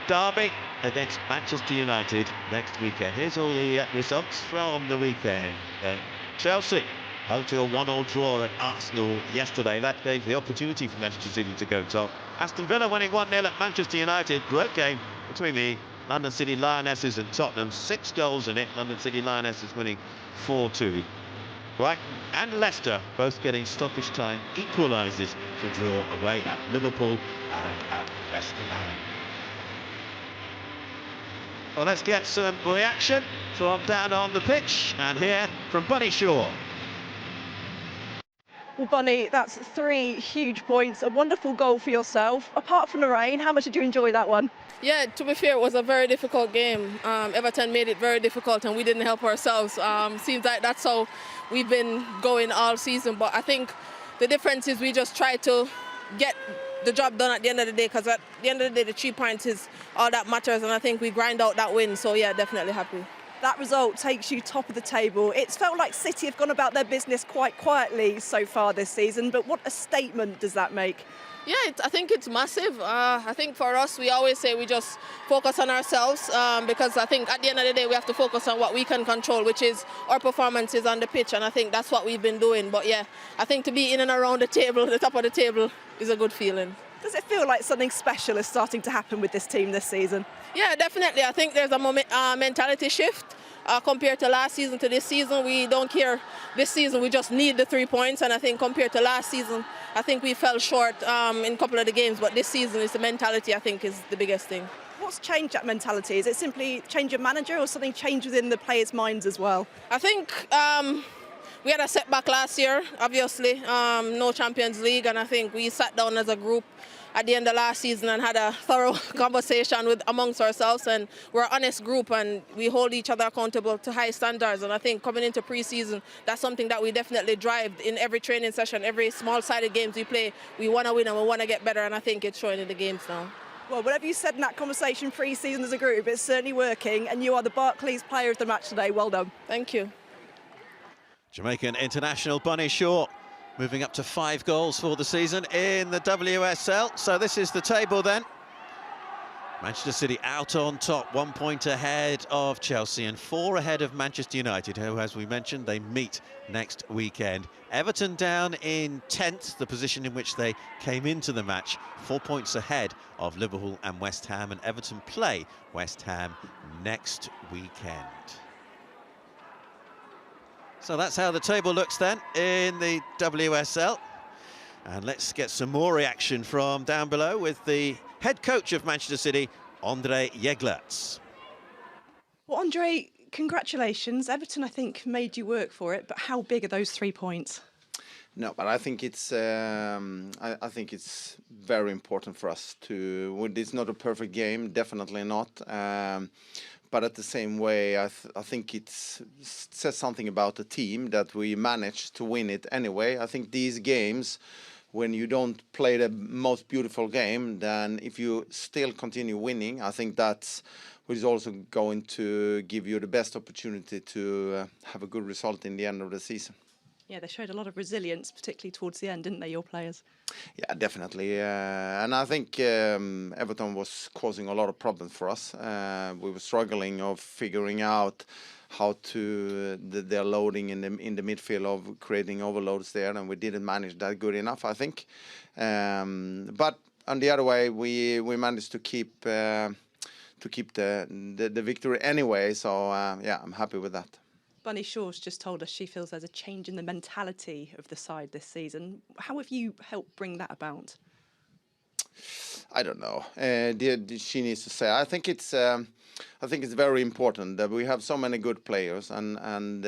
derby against Manchester United next weekend. Here's all the results from the weekend. Chelsea home to a 1-1 draw at Arsenal yesterday. That gave the opportunity for Manchester City to go top. Aston Villa winning 1-0 at Manchester United. Great game between the London City Lionesses and Tottenham. 6 goals in it. London City Lionesses winning 4-2. Brighton and Leicester both getting stoppage time equalises to draw away at Liverpool and at West Ham. Well, let's get some reaction from down on the pitch and hear from Bunny Shaw. Well, Bunny, that's 3 huge points, a wonderful goal for yourself. Apart from the rain, how much did you enjoy that one? Yeah, to be fair, it was a very difficult game. Everton made it very difficult and we didn't help ourselves. Seems like that's how we've been going all season, but I think the difference is we just try to get the job done at the end of the day, because at the end of the day, the 3 points is all that matters, and I think we grind out that win, so yeah, definitely happy. That result takes you top of the table. It's felt like City have gone about their business quite quietly so far this season, but what a statement does that make? Yeah, I think it's massive. I think for us, we always say we just focus on ourselves because I think at the end of the day, we have to focus on what we can control, which is our performances on the pitch, and I think that's what we've been doing. But yeah, I think to be in and around the table, the top of the table, is a good feeling. Does it feel like something special is starting to happen with this team this season? Yeah, definitely. I think there's a mentality shift. Compared to last season to this season, we don't care. This season, we just need the 3 points, and I think compared to last season, I think we fell short in a couple of the games, but this season is the mentality, I think, is the biggest thing. What's changed that mentality? Is it simply change of manager or something changed within the players' minds as well? I think we had a setback last year, obviously, no Champions League, and I think we sat down as a group at the end of last season and had a thorough conversation amongst ourselves, and we're an honest group and we hold each other accountable to high standards, and I think coming into pre-season, that's something that we definitely drive in every training session, every small-sided games we play. We want to win and we want to get better, and I think it's showing in the games now. Well, whatever you said in that conversation pre-season as a group, it's certainly working, and you are the Barclays player of the match today. Well done. Thank you. Jamaican international Bunny Shaw moving up to 5 goals for the season in the WSL. So this is the table then. Manchester City out on top, 1 point ahead of Chelsea and 4 ahead of Manchester United, who, as we mentioned, they meet next weekend. Everton down in 10th, the position in which they came into the match, 4 points ahead of Liverpool and West Ham, and Everton play West Ham next weekend. So that's how the table looks then in the WSL. And let's get some more reaction from down below with the head coach of Manchester City, Andre Jeglerts. Well, Andre, congratulations. Everton, I think, made you work for it, but how big are those 3 points? No, but I think it's I think it's very important for us to. It's not a perfect game, definitely not. But at the same way, I think it says something about the team that we managed to win it anyway. I think these games, when you don't play the most beautiful game, then if you still continue winning, I think that's what is also going to give you the best opportunity to have a good result in the end of the season. Yeah, they showed a lot of resilience, particularly towards the end, didn't they, your players? Yeah, definitely. And I think Everton was causing a lot of problems for us. We were struggling of figuring out how to their loading in the midfield of creating overloads there, and we didn't manage that good enough, I think. But on the other way, we managed to keep the victory anyway. So yeah, I'm happy with that. Bunny Shaw's just told us she feels there's a change in the mentality of the side this season. How have you helped bring that about? I don't know. She needs to say. I think it's very important that we have so many good players, and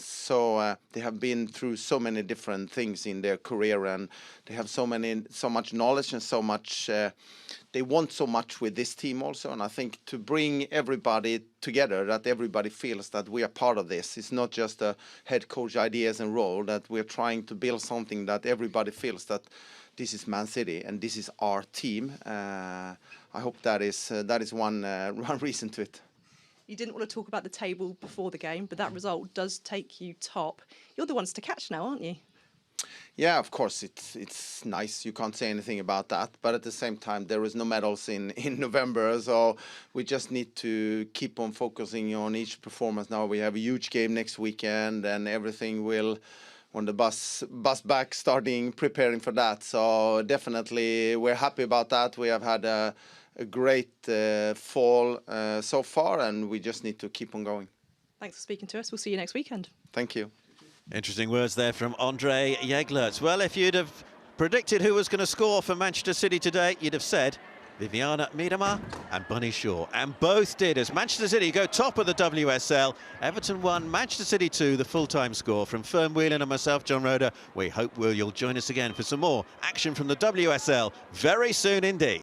so they have been through so many different things in their career, and they have so much knowledge and so much. They want so much with this team also, and I think to bring everybody together, that everybody feels that we are part of this. It's not just a head coach ideas and role, that we're trying to build something that everybody feels that this is Man City and this is our team. I hope that is one reason to it. You didn't want to talk about the table before the game, but that result does take you top. You're the ones to catch now, aren't you? Yeah, of course, it's nice. You can't say anything about that. But at the same time, there is no medals in November, so we just need to keep on focusing on each performance. Now we have a huge game next weekend, and everything will, on the bus back, starting preparing for that. So definitely, we're happy about that. We have had a great fall so far, and we just need to keep on going. Thanks for speaking to us. We'll see you next weekend. Thank you. Interesting words there from Andre Jeglerts. Well, if you'd have predicted who was going to score for Manchester City today, you'd have said Viviana Miedema and Bunny Shaw. And both did, as Manchester City go top of the WSL. Everton 1, Manchester City 2, the full-time score. From Fern Whelan and myself, John Roeder, we hope you'll join us again for some more action from the WSL very soon indeed.